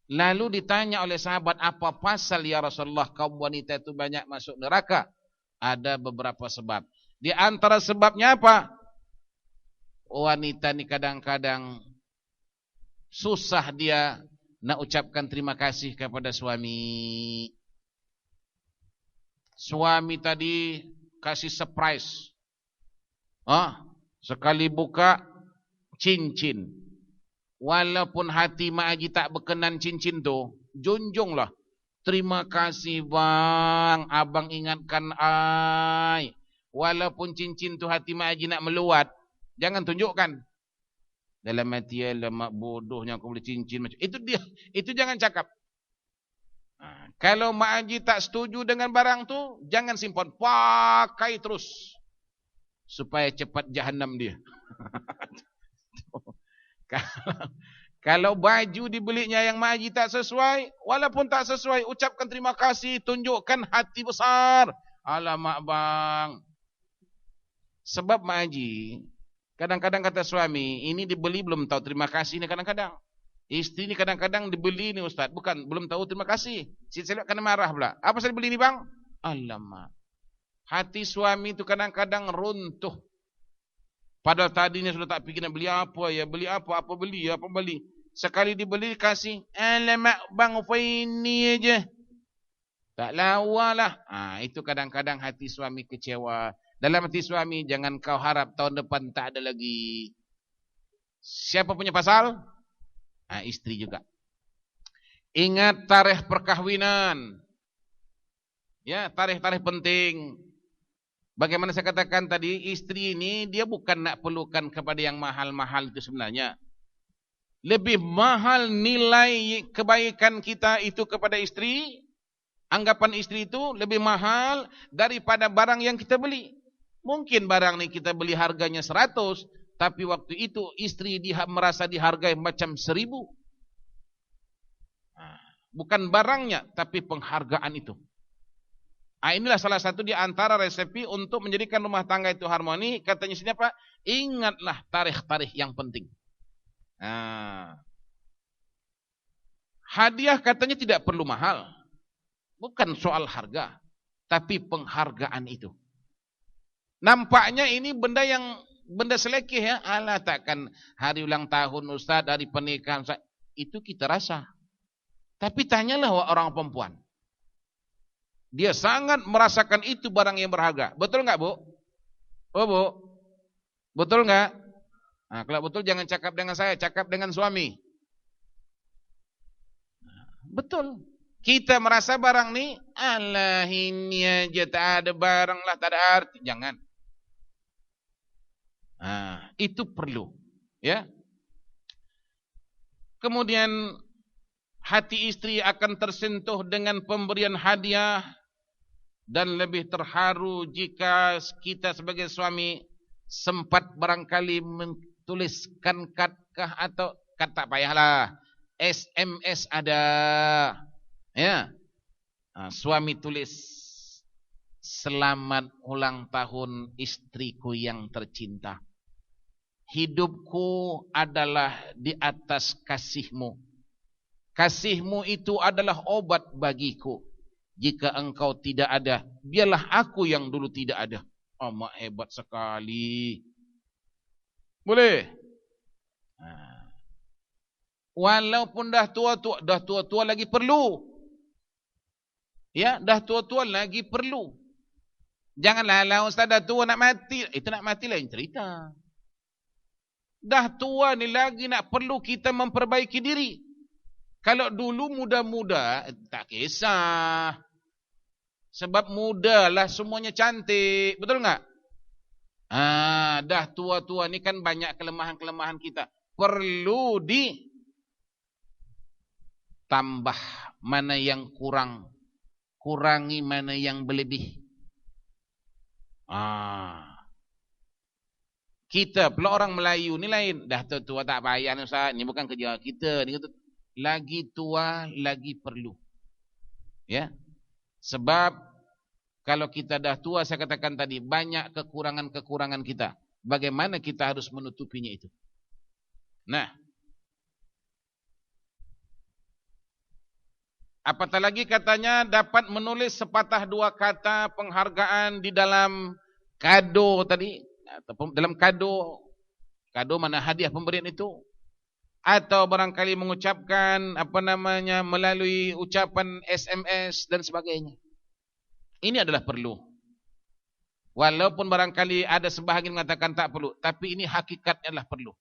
Lalu ditanya oleh sahabat, apa pasal ya Rasulullah kaum wanita itu banyak masuk neraka? Ada beberapa sebab. Di antara sebabnya apa? Wanita ini kadang-kadang susah dia nak ucapkan terima kasih kepada suami. Suami tadi kasih surprise. Sekali buka cincin. Walaupun hati Mak Haji tak berkenan cincin tu, junjunglah. Terima kasih bang, abang ingatkan ai. Walaupun cincin tu hati Mak Haji nak meluat, jangan tunjukkan. Dalam hati, mak bodohnya aku beli cincin macam itu. Dia, itu jangan cakap. Kalau Mak Haji tak setuju dengan barang tu, jangan simpan, pakai terus supaya cepat jahanam dia. Kalau baju dibelinya yang Mak Haji tak sesuai, walaupun tak sesuai, ucapkan terima kasih, tunjukkan hati besar. Alamak bang. Sebab Mak Haji, kadang-kadang kata suami, ini dibeli belum tahu terima kasih ni kadang-kadang. Isteri ni kadang-kadang dibeli ni Ustaz, bukan belum tahu terima kasih. Si selok kena marah pula. Apa saya beli ni bang? Alamak. Hati suami tu kadang-kadang runtuh. Padahal tadinya sudah tak fikir nak beli apa ya, beli apa beli. Sekali dibeli kasih, alamak bang ini aja. Tak lawalah. Itu kadang-kadang hati suami kecewa. Dalam hati suami, jangan kau harap tahun depan tak ada lagi. Siapa punya pasal? Istri juga. Ingat tarikh perkahwinan. Ya, tarikh-tarikh penting. Bagaimana saya katakan tadi, istri ini dia bukan nak perlukan kepada yang mahal-mahal itu sebenarnya. Lebih mahal nilai kebaikan kita itu kepada istri. Anggapan istri itu lebih mahal daripada barang yang kita beli. Mungkin barang ini kita beli harganya 100, tapi waktu itu istri dia merasa dihargai macam 1000. Bukan barangnya, tapi penghargaan itu. Inilah salah satu di antara resepi untuk menjadikan rumah tangga itu harmoni. Katanya sini apa? Ingatlah tarikh-tarikh yang penting. Hadiah katanya tidak perlu mahal. Bukan soal harga, tapi penghargaan itu. Nampaknya ini benda selekeh ya. Alah, takkan hari ulang tahun Ustaz, hari pernikahan Ustaz. Itu kita rasa. Tapi tanyalah orang perempuan. Dia sangat merasakan itu barang yang berharga. Betul enggak, Bu? Oh, Bu. Betul enggak? Kalau betul jangan cakap dengan saya, cakap dengan suami. Betul. Kita merasa barang ni, alah ini aja tak ada barang lah, tak ada arti. Jangan. Itu perlu. Ya. Kemudian hati istri akan tersentuh dengan pemberian hadiah. Dan lebih terharu jika kita sebagai suami sempat barangkali menuliskan kad Kan tak payahlah. SMS ada. Ya. Suami tulis, selamat ulang tahun istriku yang tercinta. Hidupku adalah di atas kasihmu. Kasihmu itu adalah obat bagiku. Jika engkau tidak ada, biarlah aku yang dulu tidak ada. Amat hebat sekali. Boleh? Walaupun dah tua-tua lagi perlu. Ya, dah tua-tua lagi perlu. Janganlah lah ustaz dah tua nak mati. Itu nak mati lain cerita. Dah tua ni lagi nak perlu kita memperbaiki diri. Kalau dulu muda-muda tak kisah. Sebab muda lah semuanya cantik. Betul enggak? Dah tua-tua ni kan banyak kelemahan-kelemahan kita. Perlu ditambah mana yang kurang. Kurangi mana yang berlebih. Kita pula orang Melayu ni lain. Dah tua tak payah ni ustaz. Ni bukan kerja kita. Ni lagi tua lagi perlu. Ya. Sebab kalau kita dah tua, saya katakan tadi, banyak kekurangan-kekurangan kita. Bagaimana kita harus menutupinya itu? Nah, apatah lagi katanya dapat menulis sepatah dua kata penghargaan di dalam kado tadi, atau dalam kado mana hadiah pemberian itu, atau barangkali mengucapkan melalui ucapan SMS dan sebagainya. Ini adalah perlu. Walaupun barangkali ada sebahagian mengatakan tak perlu, tapi ini hakikatnya adalah perlu.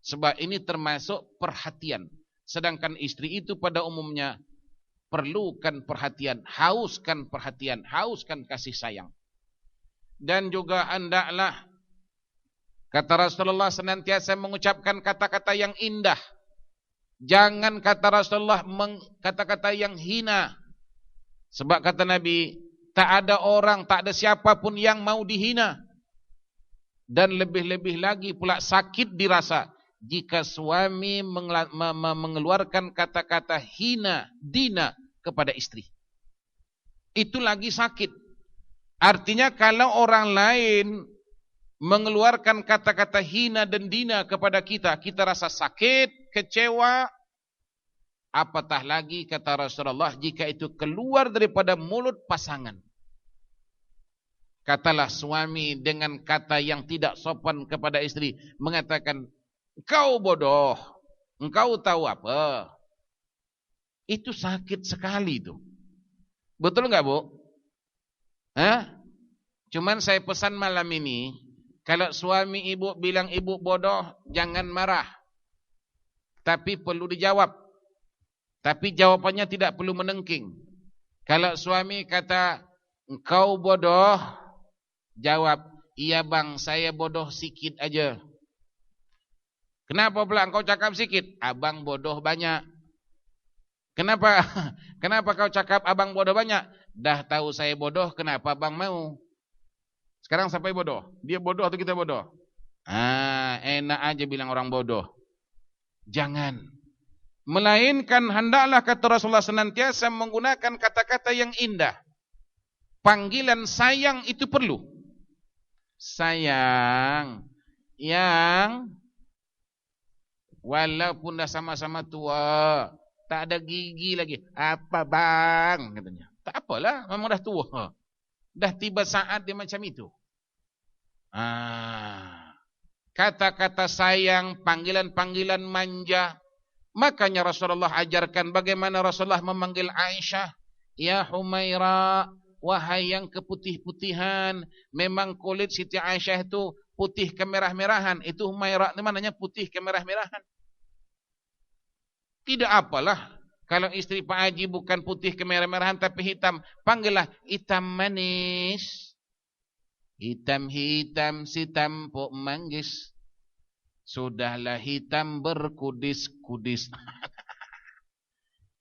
Sebab ini termasuk perhatian. Sedangkan istri itu pada umumnya perlukan perhatian, hauskan kasih sayang. Dan juga hendaklah, kata Rasulullah, senantiasa mengucapkan kata-kata yang indah. Jangan kata Rasulullah kata-kata yang hina. Sebab kata Nabi, tak ada orang, tak ada siapapun yang mau dihina. Dan lebih-lebih lagi pula sakit dirasa jika suami mengeluarkan kata-kata hina, dina kepada istri. Itu lagi sakit. Artinya kalau orang lain mengeluarkan kata-kata hina dan dina kepada kita, kita rasa sakit, kecewa. Apatah lagi kata Rasulullah jika itu keluar daripada mulut pasangan. Katalah suami dengan kata yang tidak sopan kepada istri, mengatakan, engkau bodoh, engkau tahu apa? Itu sakit sekali itu. Betul enggak, Bu? Cuman saya pesan malam ini, kalau suami ibu bilang ibu bodoh, jangan marah. Tapi perlu dijawab. Tapi jawapannya tidak perlu menengking. Kalau suami kata, engkau bodoh, jawab, iya bang, saya bodoh sikit aja. Kenapa pula engkau cakap sikit? Abang bodoh banyak. Kenapa kau cakap abang bodoh banyak? Dah tahu saya bodoh, kenapa abang mau? Sekarang siapa yang bodoh? Dia bodoh atau kita bodoh? Enak aja bilang orang bodoh. Jangan. Melainkan hendaklah kata Rasulullah senantiasa menggunakan kata-kata yang indah. Panggilan sayang itu perlu. Sayang yang walaupun dah sama-sama tua, tak ada gigi lagi. Apa bang? Katanya. Tak apalah, memang dah tua. Dah tiba saat dia macam itu. Kata-kata sayang, panggilan-panggilan manja. Makanya Rasulullah ajarkan bagaimana Rasulullah memanggil Aisyah. Ya Humaira, wahai yang keputih-putihan. Memang kulit Siti Aisyah itu putih kemerah-merahan. Itu Humaira, itu maknanya putih kemerah-merahan. Tidak apalah. Kalau istri Pak Haji bukan putih kemerah-merahan tapi hitam. Panggillah hitam manis. Hitam-hitam si tampuk manggis. Sudahlah hitam berkudis-kudis.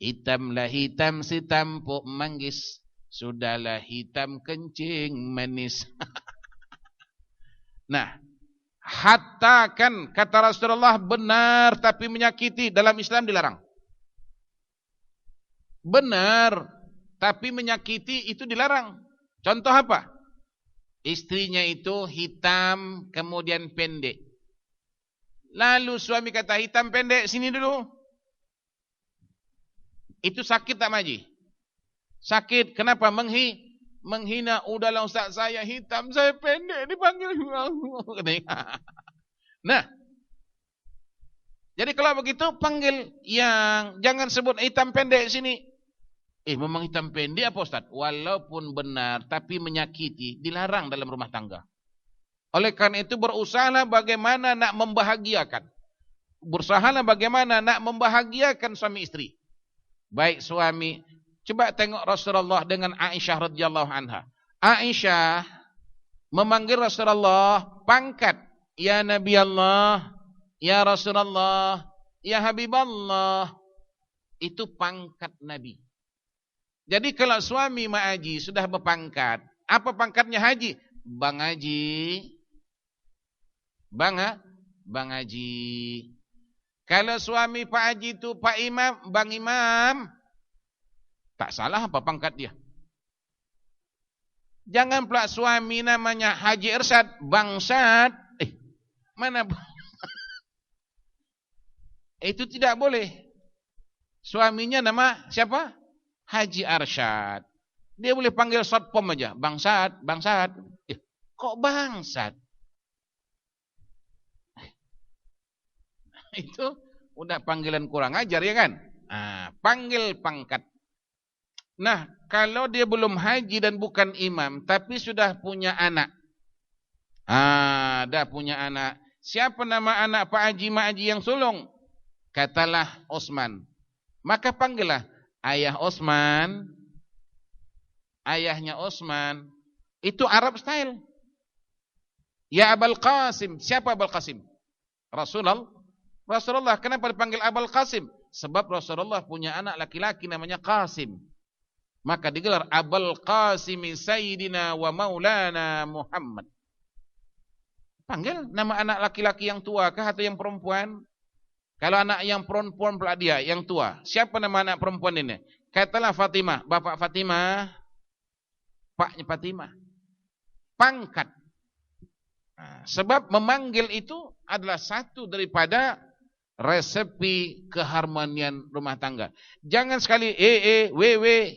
Hitamlah hitam si tampuk manggis. Sudahlah hitam kencing manis. Nah, Hatta kan kata Rasulullah benar tapi menyakiti dalam Islam dilarang. Benar tapi menyakiti itu dilarang. Contoh apa? Istrinya itu hitam kemudian pendek. Lalu suami kata hitam pendek sini dulu. Itu sakit tak Maji? Sakit. Kenapa? Menghina. Udahlah Ustaz, saya hitam, saya pendek, dipanggil. Nah, jadi kalau begitu panggil yang, jangan sebut hitam pendek sini. Memang hitam pendek apa Ustaz? Walaupun benar tapi menyakiti, dilarang dalam rumah tangga. Oleh karena itu berusahalah bagaimana nak membahagiakan. Berusahalah bagaimana nak membahagiakan suami istri. Baik suami, coba tengok Rasulullah dengan Aisyah radhiyallahu anha. Aisyah memanggil Rasulullah pangkat, ya Nabi Allah, ya Rasulullah, ya Habiballah. Itu pangkat Nabi. Jadi kalau suami Mak Haji sudah berpangkat, apa pangkatnya Haji? Bang Haji. Bang Haji. Kalau suami Pak Haji itu Pak Imam, Bang Imam, tak salah apa pangkat dia. Jangan pula suami namanya Haji Irsyad, Bang Syad. Mana? Itu tidak boleh. Suaminya nama siapa? Haji Arsyad. Dia boleh panggil satpam aja, Bang Syad, Bang Syad. Kok Bang Syad? Itu udah panggilan kurang ajar ya kan? Panggil pangkat. Nah, kalau dia belum haji dan bukan imam, tapi sudah punya anak. Dah punya anak. Siapa nama anak Pak Haji Mak Haji yang sulung? Katalah Osman. Maka panggillah ayah Osman. Ayahnya Osman. Itu Arab style. Ya Abul Qasim. Siapa Abul Qasim? Rasulullah. Kenapa dipanggil Abul Qasim? Sebab Rasulullah punya anak laki-laki namanya Qasim. Maka digelar Abul Qasim Sayyidina wa Maulana Muhammad. Panggil nama anak laki-laki yang tua kah atau yang perempuan? Kalau anak yang perempuan pula dia yang tua. Siapa nama anak perempuan ini? Katalah Fatimah. Bapak Fatimah. Paknya Fatimah. Pangkat. Sebab memanggil itu adalah satu daripada resepi keharmonian rumah tangga. Jangan sekali wewe.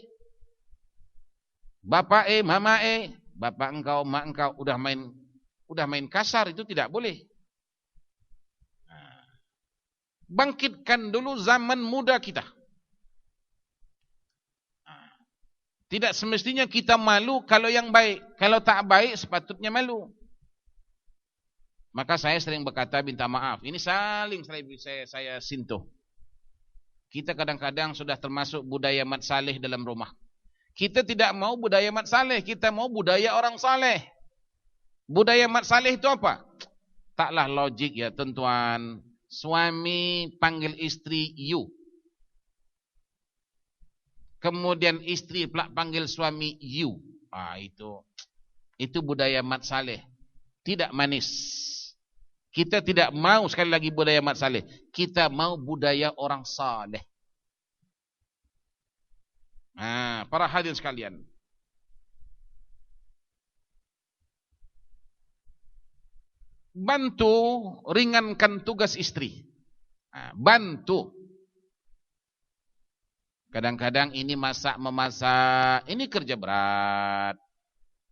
Bapak mama bapak engkau, mak engkau udah main kasar, itu tidak boleh. Bangkitkan dulu zaman muda kita. Tidak semestinya kita malu kalau yang baik. Kalau tak baik sepatutnya malu. Maka saya sering berkata minta maaf. Ini saya sentuh. Kita kadang-kadang sudah termasuk budaya mat saleh dalam rumah. Kita tidak mau budaya mat saleh, kita mau budaya orang saleh. Budaya mat saleh itu apa? Taklah logik ya tuan-tuan. Suami panggil istri you. Kemudian istri pula panggil suami you. Itu budaya mat saleh. Tidak manis. Kita tidak mau sekali lagi budaya mat saleh. Kita mau budaya orang saleh. Para hadirin sekalian. Bantu ringankan tugas istri. Bantu. Kadang-kadang ini memasak, ini kerja berat.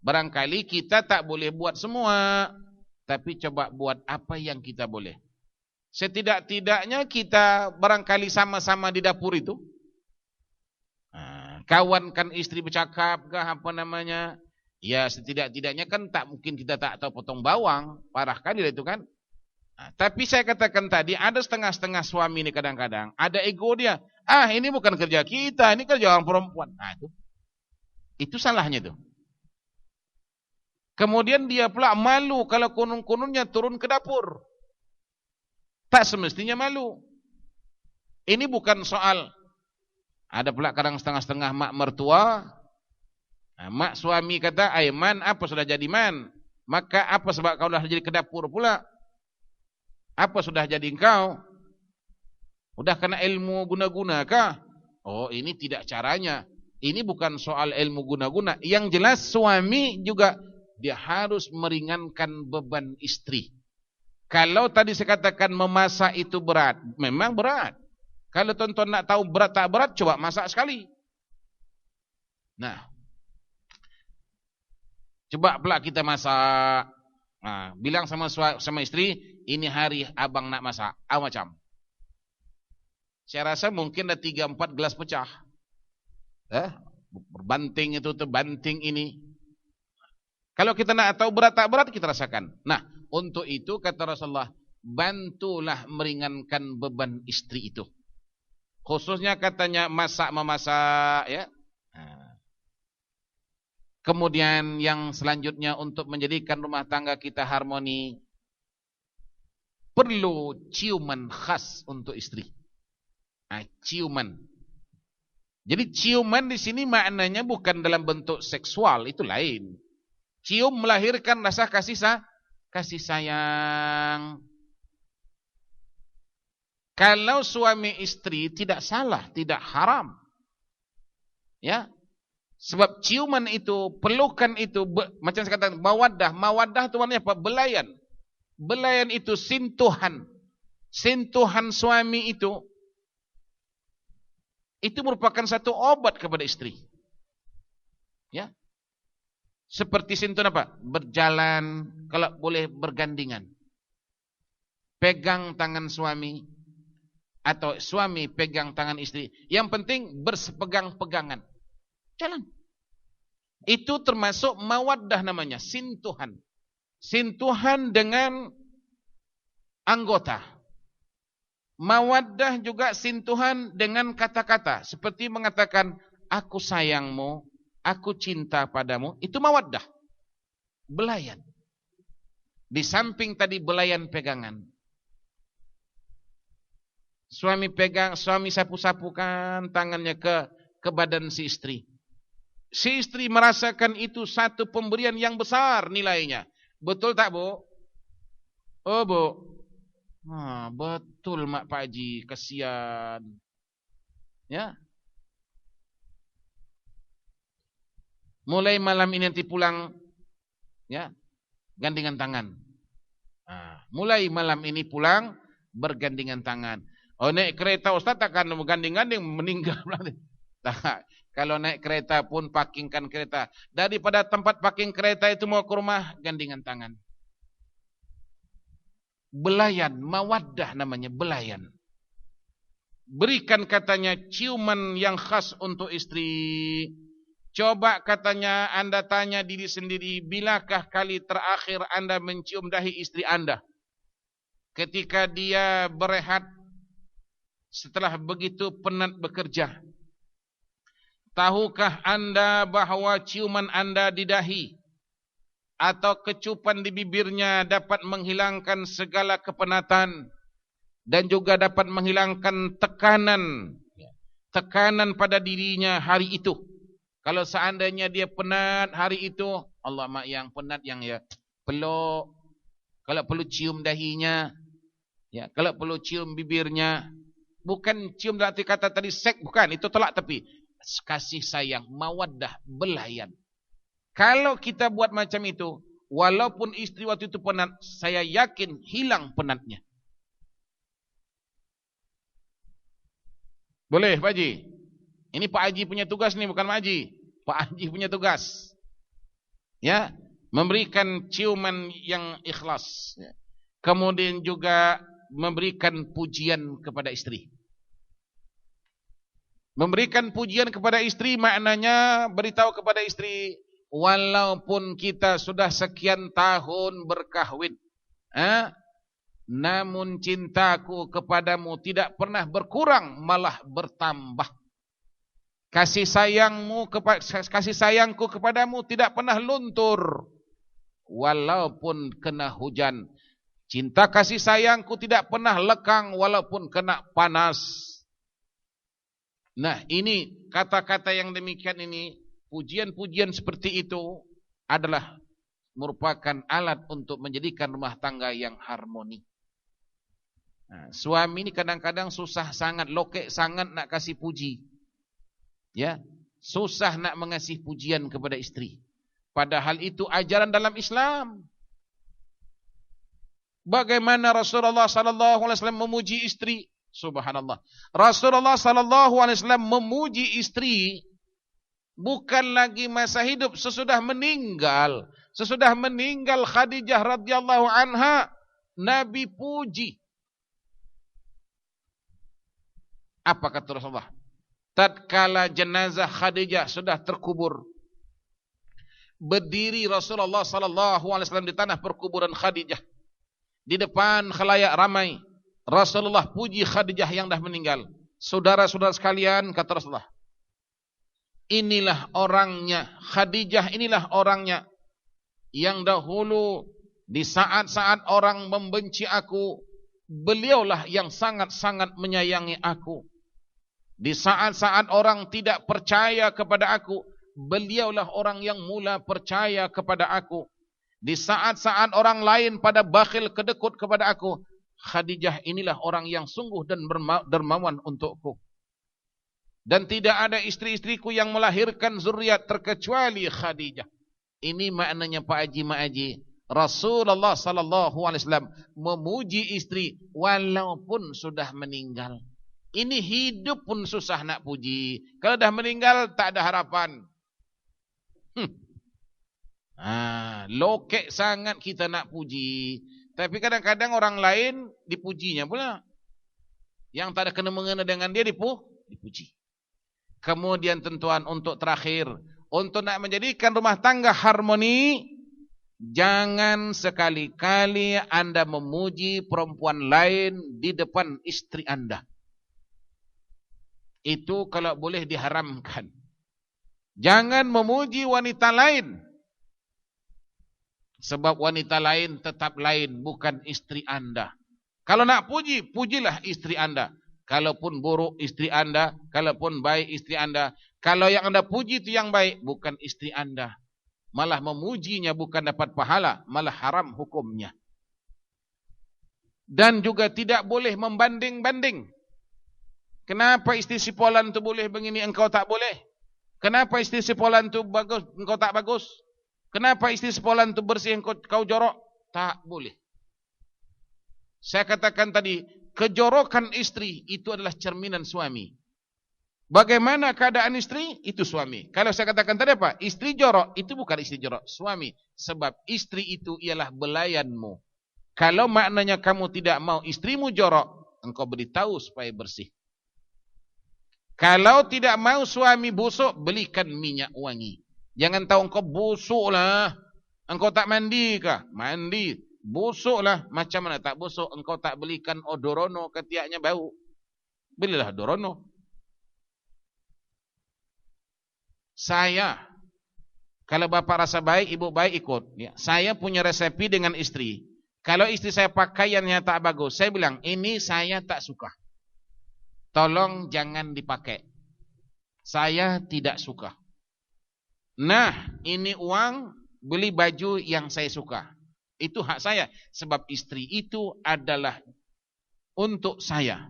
Barangkali kita tak boleh buat semua, tapi coba buat apa yang kita boleh. Setidak-tidaknya kita barangkali sama-sama di dapur itu. Kawankan istri bercakap kah apa namanya? Ya setidak-tidaknya kan tak mungkin kita tak tahu potong bawang, parah kali itu kan. Tapi saya katakan tadi ada setengah-setengah suami ini kadang-kadang ada ego dia. Ini bukan kerja kita, ini kerja orang perempuan. Itu salahnya tuh. Kemudian dia pula malu kalau kunun-kununnya turun ke dapur. Tak semestinya malu. Ini bukan soal. Ada pula kadang setengah-setengah mak mertua. Mak suami kata, Man, apa sudah jadi man? Maka apa sebab kau dah jadi ke dapur pula? Apa sudah jadi engkau? Udah kena ilmu guna-guna kah? Oh, ini tidak caranya. Ini bukan soal ilmu guna-guna. Yang jelas suami juga dia harus meringankan beban istri. Kalau tadi saya katakan memasak itu berat, memang berat. Kalau tonton nak tahu berat tak berat, coba masak sekali. Nah, coba pula kita masak. Nah, bilang sama istri, ini hari abang nak masak. Macam. Saya rasa mungkin ada 3-4 gelas pecah. Berbanting itu, terbanting ini. Kalau kita nak tahu berat tak berat, kita rasakan. Nah, untuk itu kata Rasulullah, bantulah meringankan beban istri itu. Khususnya katanya memasak, ya. Kemudian yang selanjutnya untuk menjadikan rumah tangga kita harmoni, perlu ciuman khas untuk istri. Ciuman. Jadi ciuman di sini maknanya bukan dalam bentuk seksual, itu lain. Cium melahirkan rasa kasih sayang. Kalau suami istri tidak salah, tidak haram. Ya. Sebab ciuman itu, pelukan itu, macam saya katakan mawaddah. Mawaddah itu maknanya apa? Belayan. Belayan itu sentuhan. Sentuhan suami itu merupakan satu obat kepada istri. Ya. Seperti sentuhan apa? Berjalan, kalau boleh bergandingan. Pegang tangan suami atau suami pegang tangan istri. Yang penting bersepegang-pegangan. Jalan. Itu termasuk mawaddah namanya, sentuhan. Sentuhan dengan anggota. Mawaddah juga sentuhan dengan kata-kata. Seperti mengatakan, aku sayangmu, aku cinta padamu. Itu mawaddah. Belayan. Di samping tadi belayan pegangan. Suami sapu-sapukan tangannya ke badan si istri. Si istri merasakan itu satu pemberian yang besar nilainya. Betul tak, Bu? Oh, Bu. Betul Mak Pak Haji, kasihan. Ya. Mulai malam ini nanti pulang, ya, gandengan tangan. Mulai malam ini pulang bergandengan tangan. Oh, naik kereta Ustaz takkan ganding-ganding meninggal. Tak. Kalau naik kereta pun parkingkan kereta. Daripada tempat parking kereta itu mau ke rumah, gandengan tangan. Belayan, mawaddah namanya, belayan. Berikan katanya ciuman yang khas untuk istri. Coba katanya Anda tanya diri sendiri, bilakah kali terakhir Anda mencium dahi istri Anda? Ketika dia berehat setelah begitu penat bekerja. Tahukah Anda bahawa ciuman Anda di dahi atau kecupan di bibirnya dapat menghilangkan segala kepenatan dan juga dapat menghilangkan tekanan pada dirinya hari itu. Kalau seandainya dia penat hari itu, Allah mak yang penat yang ya peluk. Kalau perlu cium dahinya, ya, kalau perlu cium bibirnya, bukan cium dalam arti kata tadi seks, bukan, itu tolak tepi. Kasih sayang, mawaddah, belayan. Kalau kita buat macam itu, walaupun istri waktu itu penat, saya yakin hilang penatnya. Boleh Pak Haji? Ini Pak Haji punya tugas nih, bukan Pak Haji. Pak Haji punya tugas. Ya, memberikan ciuman yang ikhlas. Kemudian juga memberikan pujian kepada istri. Memberikan pujian kepada istri maknanya beritahu kepada istri, walaupun kita sudah sekian tahun berkahwin, namun cintaku kepadamu tidak pernah berkurang, malah bertambah. Kasih sayangku kepadamu tidak pernah luntur, walaupun kena hujan. Cinta kasih sayangku tidak pernah lekang, walaupun kena panas. Nah, ini kata-kata yang demikian ini, pujian-pujian seperti itu adalah merupakan alat untuk menjadikan rumah tangga yang harmoni. Suami ini kadang-kadang susah sangat, lokek sangat nak kasih puji. Ya, susah nak mengasih pujian kepada istri. Padahal itu ajaran dalam Islam. Bagaimana Rasulullah sallallahu alaihi wasallam memuji istri? Subhanallah. Rasulullah sallallahu alaihi wasallam memuji istri bukan lagi masa hidup, sesudah meninggal. Sesudah meninggal Khadijah radhiyallahu anha, Nabi puji. Apa kata Rasulullah? Tatkala jenazah Khadijah sudah terkubur, berdiri Rasulullah sallallahu alaihi wasallam di tanah perkuburan Khadijah. Di depan khalayak ramai, Rasulullah puji Khadijah yang dah meninggal. Saudara-saudara sekalian, kata Rasulullah, inilah orangnya, Khadijah inilah orangnya yang dahulu di saat-saat orang membenci aku, beliaulah yang sangat-sangat menyayangi aku. Di saat-saat orang tidak percaya kepada aku, beliaulah orang yang mula percaya kepada aku. Di saat-saat orang lain pada bakhil kedekut kepada aku, Khadijah inilah orang yang sungguh dan dermawan untukku. Dan tidak ada istri-istriku yang melahirkan zuriat terkecuali Khadijah. Ini maknanya Pak Haji Mak Haji, Rasulullah sallallahu alaihi wasallam memuji istri walaupun sudah meninggal. Ini hidup pun susah nak puji. Kalau dah meninggal tak ada harapan. Lokek sangat kita nak puji. Tapi kadang-kadang orang lain dipujinya pula. Yang tak ada kena-mengena dengan dia dipuji. Kemudian tentuan untuk terakhir, untuk nak menjadikan rumah tangga harmoni, jangan sekali-kali anda memuji perempuan lain di depan istri anda. Itu kalau boleh diharamkan. Jangan memuji wanita lain. Sebab wanita lain tetap lain, bukan istri anda. Kalau nak puji, pujilah istri anda. Kalaupun buruk istri anda, kalaupun baik istri anda. Kalau yang anda puji itu yang baik, bukan istri anda. Malah memujinya bukan dapat pahala, malah haram hukumnya. Dan juga tidak boleh membanding-banding. Kenapa istri si Polan tu boleh begini, engkau tak boleh? Kenapa istri si Polan tu bagus, engkau tak bagus? Kenapa istri si Polan tu bersih, engkau jorok? Tak boleh. Saya katakan tadi, kejorokan istri itu adalah cerminan suami. Bagaimana keadaan istri? Itu suami. Kalau saya katakan tadi apa? Istri jorok, itu bukan istri jorok, suami. Sebab istri itu ialah belayanmu. Kalau maknanya kamu tidak mau istrimu jorok, engkau beritahu supaya bersih. Kalau tidak mau suami busuk, belikan minyak wangi. Jangan tahu engkau busuklah. Engkau tak mandi kah? Mandi. Busuklah. Macam mana tak busuk? Engkau tak belikan odorono, ketiaknya bau. Belilah odorono. Saya, kalau bapak rasa baik, ibu baik ikut. Ya. Saya punya resepi dengan istri. Kalau istri saya pakaiannya tak bagus, saya bilang, ini saya tak suka. Tolong jangan dipakai. Saya tidak suka. Nah, ini uang beli baju yang saya suka. Itu hak saya. Sebab istri itu adalah untuk saya.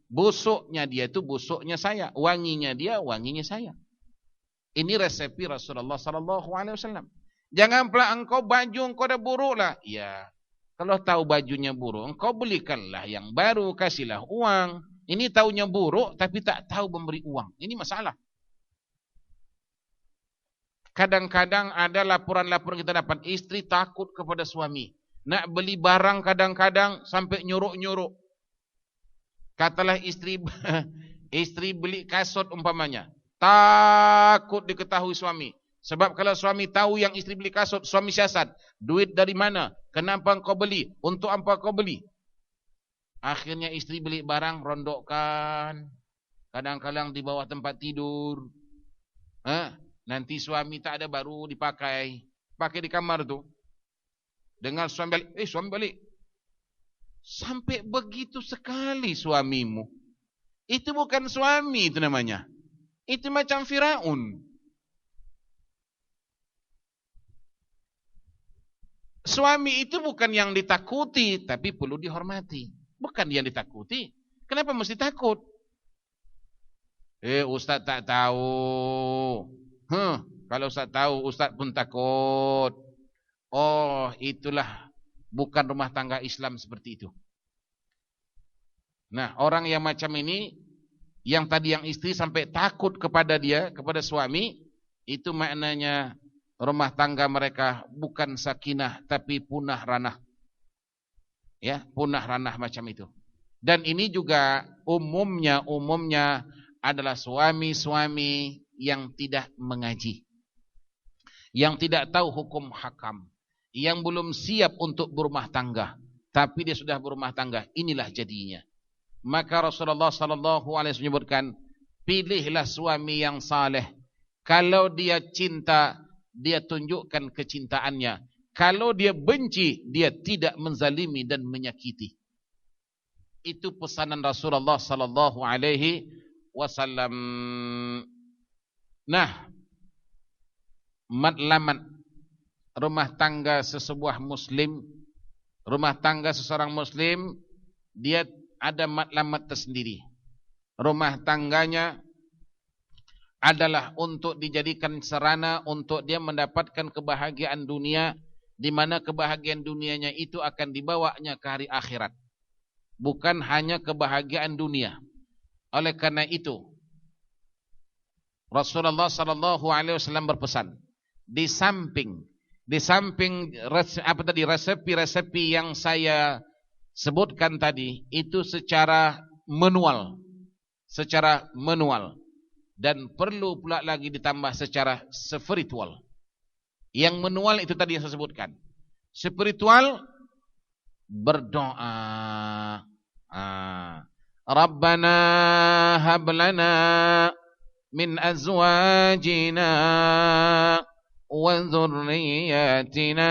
Busuknya dia itu busuknya saya. Wanginya dia, wanginya saya. Ini resepi Rasulullah sallallahu alaihi wasallam. Jangan pula engkau baju engkau dah buruk lah. Ya, kalau tahu bajunya buruk, engkau belikanlah yang baru, kasihlah uang. Ini taunya buruk tapi tak tahu memberi uang. Ini masalah. Kadang-kadang ada laporan-laporan kita dapat, istri takut kepada suami. Nak beli barang kadang-kadang sampai nyuruk-nyuruk. Katalah istri beli kasut umpamanya. Takut diketahui suami. Sebab kalau suami tahu yang istri beli kasut, suami siasat. Duit dari mana? Kenapa engkau beli? Untuk apa kau beli? Akhirnya istri beli barang, rondokkan. Kadang-kadang di bawah tempat tidur. Nanti suami tak ada, baru dipakai. Pakai di kamar tu. Dengar suami balik. Suami balik. Sampai begitu sekali suamimu. Itu bukan suami itu namanya. Itu macam Firaun. Suami itu bukan yang ditakuti, tapi perlu dihormati. Bukan yang ditakuti. Kenapa mesti takut? Ustaz tak tahu. Kalau Ustaz tahu, Ustaz pun takut. Oh, itulah bukan rumah tangga Islam seperti itu. Nah, orang yang macam ini, yang tadi yang istri sampai takut kepada dia, kepada suami, itu maknanya rumah tangga mereka bukan sakinah tapi punah ranah. Ya, punah ranah macam itu. Dan ini juga umumnya adalah suami-suami yang tidak mengaji, yang tidak tahu hukum hakam, yang belum siap untuk berumah tangga, tapi dia sudah berumah tangga. Inilah jadinya. Maka Rasulullah sallallahu alaihi wasallam menyebutkan, pilihlah suami yang saleh. Kalau dia cinta, dia tunjukkan kecintaannya. Kalau dia benci, dia tidak menzalimi dan menyakiti. Itu pesanan Rasulullah sallallahu alaihi wasallam. Nah, matlamat rumah tangga sesebuah muslim, rumah tangga seseorang muslim, dia ada matlamat tersendiri. Rumah tangganya adalah untuk dijadikan sarana untuk dia mendapatkan kebahagiaan dunia, di mana kebahagiaan dunianya itu akan dibawanya ke hari akhirat. Bukan hanya kebahagiaan dunia. Oleh karena itu, Rasulullah sallallahu alaihi wasallam berpesan, di samping resepi-resepi yang saya sebutkan tadi, itu secara manual, dan perlu pula lagi ditambah secara spiritual. Yang manual itu tadi yang saya sebutkan. Spiritual, berdoa. Rabbana hab lana min azwajina wa dhurriyyatina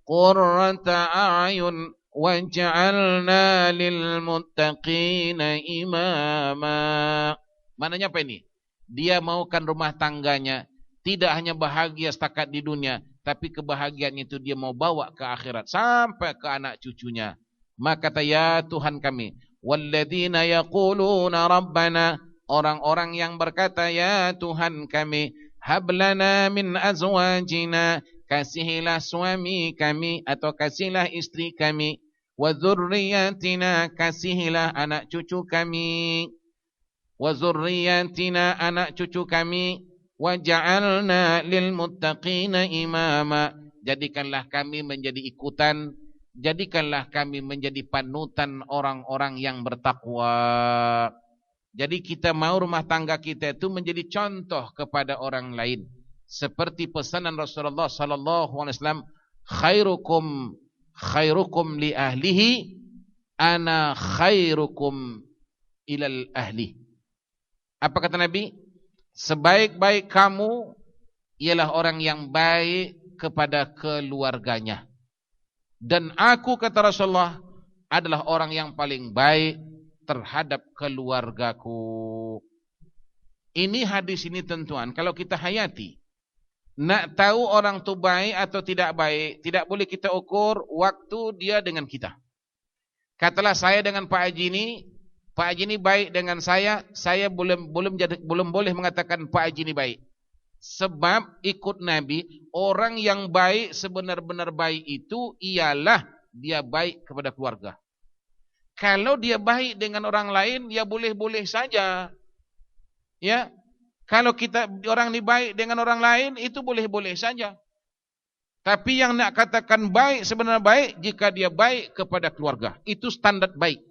qurrata a'yun waj'alna lil muttaqina imama. Maknanya apa ini? Dia maukan rumah tangganya tidak hanya bahagia setakat di dunia, tapi kebahagiaan itu dia mau bawa ke akhirat sampai ke anak cucunya. Maka kata, ya Tuhan kami, walladzina yaquluna rabbana, orang-orang yang berkata ya Tuhan kami, hablana min azwajina, kasihilah suami kami atau kasihilah istri kami, wa dzurriyyatina, kasihilah anak cucu kami, wa dzurriyyatina, anak cucu kami, wa ja'alna lil muttaqina imama, jadikanlah kami menjadi ikutan, jadikanlah kami menjadi panutan orang-orang yang bertakwa. Jadi kita mau rumah tangga kita itu menjadi contoh kepada orang lain. Seperti pesanan Rasulullah sallallahu alaihi wasallam, khairukum li ahlihi, ana khairukum ilal ahli. Apa kata Nabi? Sebaik-baik kamu ialah orang yang baik kepada keluarganya. Dan aku, kata Rasulullah, adalah orang yang paling baik terhadap keluargaku. Ini hadis ini tentuan, kalau kita hayati, nak tahu orang itu baik atau tidak baik, tidak boleh kita ukur waktu dia dengan kita. Katalah saya dengan Pak Haji ini baik dengan saya belum boleh mengatakan Pak Haji ini baik. Sebab ikut Nabi, orang yang baik sebenar-benar baik itu ialah dia baik kepada keluarga. Kalau dia baik dengan orang lain, ya boleh-boleh saja. Ya, kalau orang ini baik dengan orang lain, itu boleh-boleh saja. Tapi yang nak katakan baik sebenarnya baik jika dia baik kepada keluarga. Itu standar baik.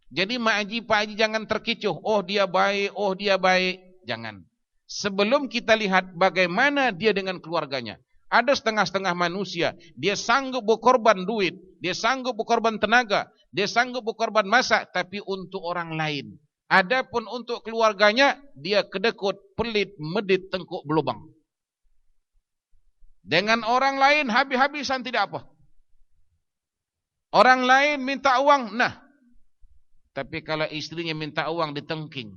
Jadi Pak Haji jangan terkecoh. Oh dia baik, jangan. Sebelum kita lihat bagaimana dia dengan keluarganya. Ada setengah-setengah manusia, dia sanggup berkorban duit, dia sanggup berkorban tenaga, dia sanggup berkorban masa, tapi untuk orang lain. Adapun untuk keluarganya, dia kedekut, pelit, medit, tengkuk berlubang. Dengan orang lain habis-habisan tidak apa. Orang lain minta uang, nah. Tapi kalau istrinya minta uang ditengking.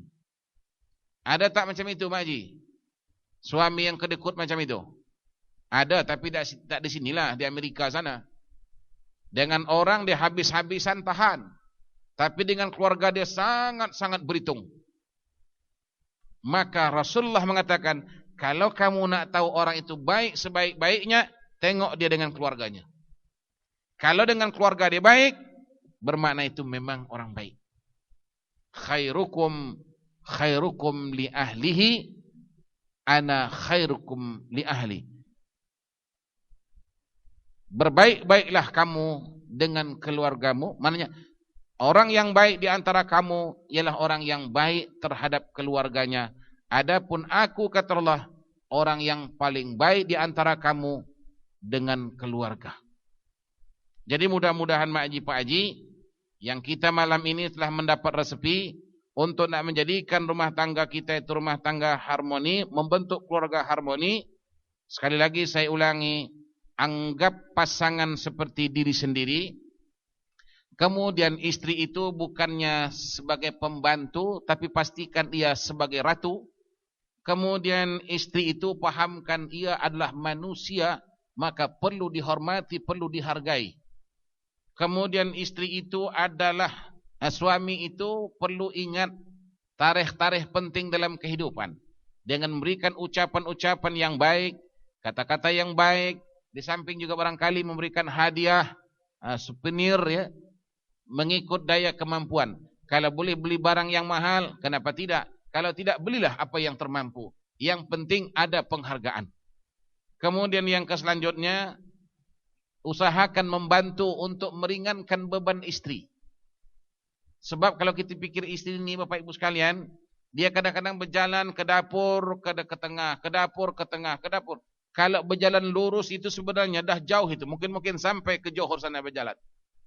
Ada tak macam itu, Pak Haji? Suami yang kedekut macam itu? Ada, tapi tak di sinilah, di Amerika sana. Dengan orang dia habis-habisan tahan, tapi dengan keluarga dia sangat-sangat berhitung. Maka Rasulullah mengatakan, kalau kamu nak tahu orang itu baik sebaik-baiknya, tengok dia dengan keluarganya. Kalau dengan keluarga dia baik, bermakna itu memang orang baik. Khairukum li ahlihi, ana khairukum li ahli. Berbaik-baiklah kamu dengan keluargamu. Maknanya orang yang baik di antara kamu ialah orang yang baik terhadap keluarganya. Adapun aku, kata Allah, orang yang paling baik di antara kamu dengan keluarga. Jadi mudah-mudahan Mak Haji, Pak Haji, yang kita malam ini telah mendapat resepi untuk nak menjadikan rumah tangga kita itu rumah tangga harmoni, membentuk keluarga harmoni. Sekali lagi saya ulangi, anggap pasangan seperti diri sendiri. Kemudian istri itu bukannya sebagai pembantu, tapi pastikan ia sebagai ratu. Kemudian istri itu pahamkan ia adalah manusia, maka perlu dihormati, perlu dihargai. Kemudian istri itu adalah suami itu perlu ingat tarikh-tarikh penting dalam kehidupan. Dengan memberikan ucapan-ucapan yang baik, kata-kata yang baik, di samping juga barangkali memberikan hadiah, souvenir ya, mengikut daya kemampuan. Kalau boleh beli barang yang mahal, kenapa tidak? Kalau tidak, belilah apa yang termampu. Yang penting ada penghargaan. Kemudian yang selanjutnya, usahakan membantu untuk meringankan beban istri. Sebab kalau kita pikir istri ini, Bapak Ibu sekalian, dia kadang-kadang berjalan ke dapur, ke tengah, ke dapur, ke tengah, ke dapur. Kalau berjalan lurus itu sebenarnya dah jauh itu. Mungkin sampai ke Johor sana berjalan.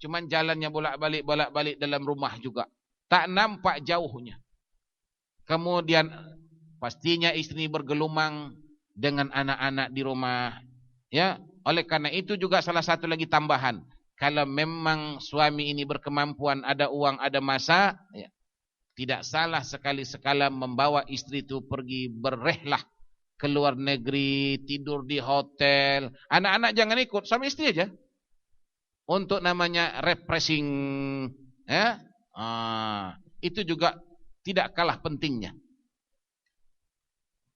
Cuman jalannya bolak-balik dalam rumah juga. Tak nampak jauhnya. Kemudian pastinya istri bergelumang dengan anak-anak di rumah. Ya, oleh karena itu juga salah satu lagi tambahan. Kalau memang suami ini berkemampuan, ada uang, ada masa, ya, tidak salah sekali-sekala membawa istri itu pergi berrehlah ke luar negeri, tidur di hotel. Anak-anak jangan ikut, suami istri aja. Untuk namanya refreshing, ya, itu juga tidak kalah pentingnya.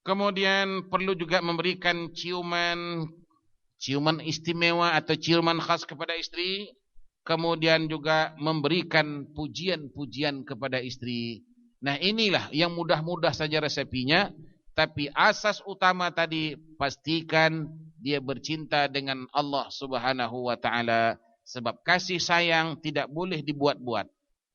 Kemudian perlu juga memberikan ciuman istimewa atau ciuman khas kepada istri. Kemudian juga memberikan pujian-pujian kepada istri. Nah, inilah yang mudah-mudah saja resepinya. Tapi asas utama tadi, pastikan dia bercinta dengan Allah Subhanahu wa ta'ala. Sebab kasih sayang tidak boleh dibuat-buat.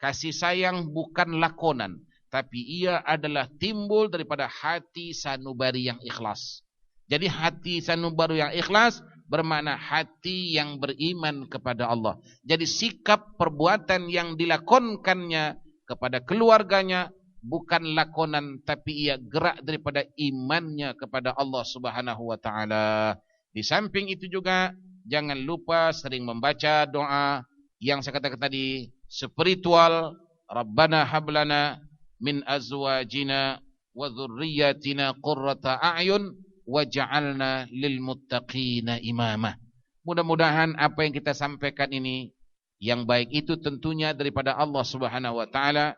Kasih sayang bukan lakonan, tapi ia adalah timbul daripada hati sanubari yang ikhlas. Jadi hati sanubari yang ikhlas bermakna hati yang beriman kepada Allah. Jadi sikap perbuatan yang dilakonkannya kepada keluarganya bukan lakonan, tapi ia gerak daripada imannya kepada Allah Subhanahu wa ta'ala. Di samping itu juga jangan lupa sering membaca doa yang saya katakan tadi, spiritual. Rabbana hablana min azwajina wa dhurriyyatina qurrata a'yun waj'alna lil muttaqina imama. Mudah-mudahan apa yang kita sampaikan ini yang baik itu tentunya daripada Allah Subhanahu wa taala.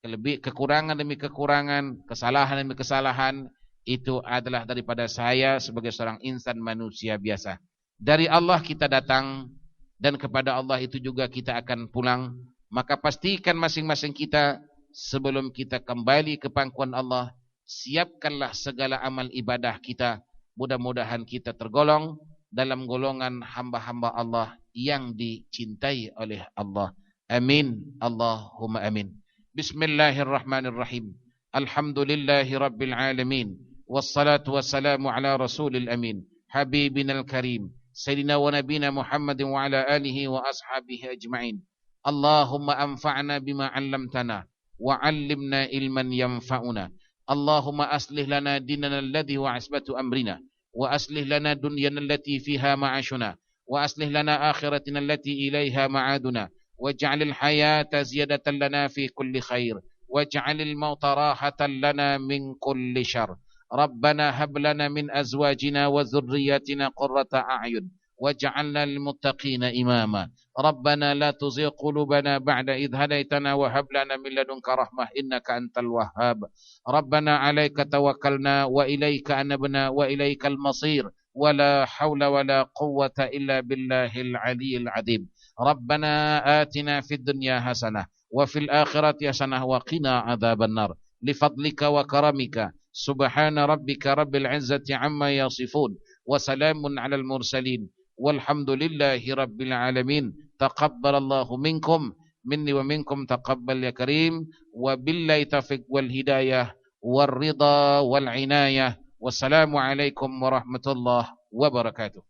Kekurangan demi kekurangan, kesalahan demi kesalahan itu adalah daripada saya sebagai seorang insan manusia biasa. Dari Allah kita datang dan kepada Allah itu juga kita akan pulang. Maka pastikan masing-masing kita sebelum kita kembali ke pangkuan Allah, siapkanlah segala amal ibadah kita. Mudah-mudahan kita tergolong dalam golongan hamba-hamba Allah yang dicintai oleh Allah. Amin. Allahumma amin. Bismillahirrahmanirrahim. Alhamdulillahi rabbil alamin. Wassalatu wassalamu ala rasulil amin. Habibinal karim. Sayyidina wa nabina Muhammadin wa ala alihi wa ashabihi ajma'in. Allahumma anfa'na bima 'allamtana wa 'allimna ilman yanfa'una. Allahumma aslih lana dinana alladhi wa asbatu amrina wa aslih lana dunyana allati fiha ma'ashuna wa aslih lana akhiratina allati ilaiha ma'aduna waj'alil hayata ziyadatan lana fi kulli khair waj'alil mauta rahatan lana min kulli syarr. Rabbana hab lana min azwajina wa dhurriyyatina qurrata a'yun واجعلنا للمتقين إماما ربنا لا تزغ قلوبنا بعد إذ هديتنا وهب لنا من لدنك رحمة إنك أنت الوهاب ربنا عليك توكلنا وإليك أنبنا وإليك المصير ولا حول ولا قوة إلا بالله العلي العظيم ربنا آتنا في الدنيا حسنة وفي الآخرة حسنة وقنا عذاب النار لفضلك وكرمك سبحان ربك رب العزة عما يصفون وسلام على المرسلين والحمد لله رب العالمين تقبل الله منكم مني ومنكم تقبل يا كريم وبالله توفيق والهداية والرضا والعناية والسلام عليكم ورحمة الله وبركاته.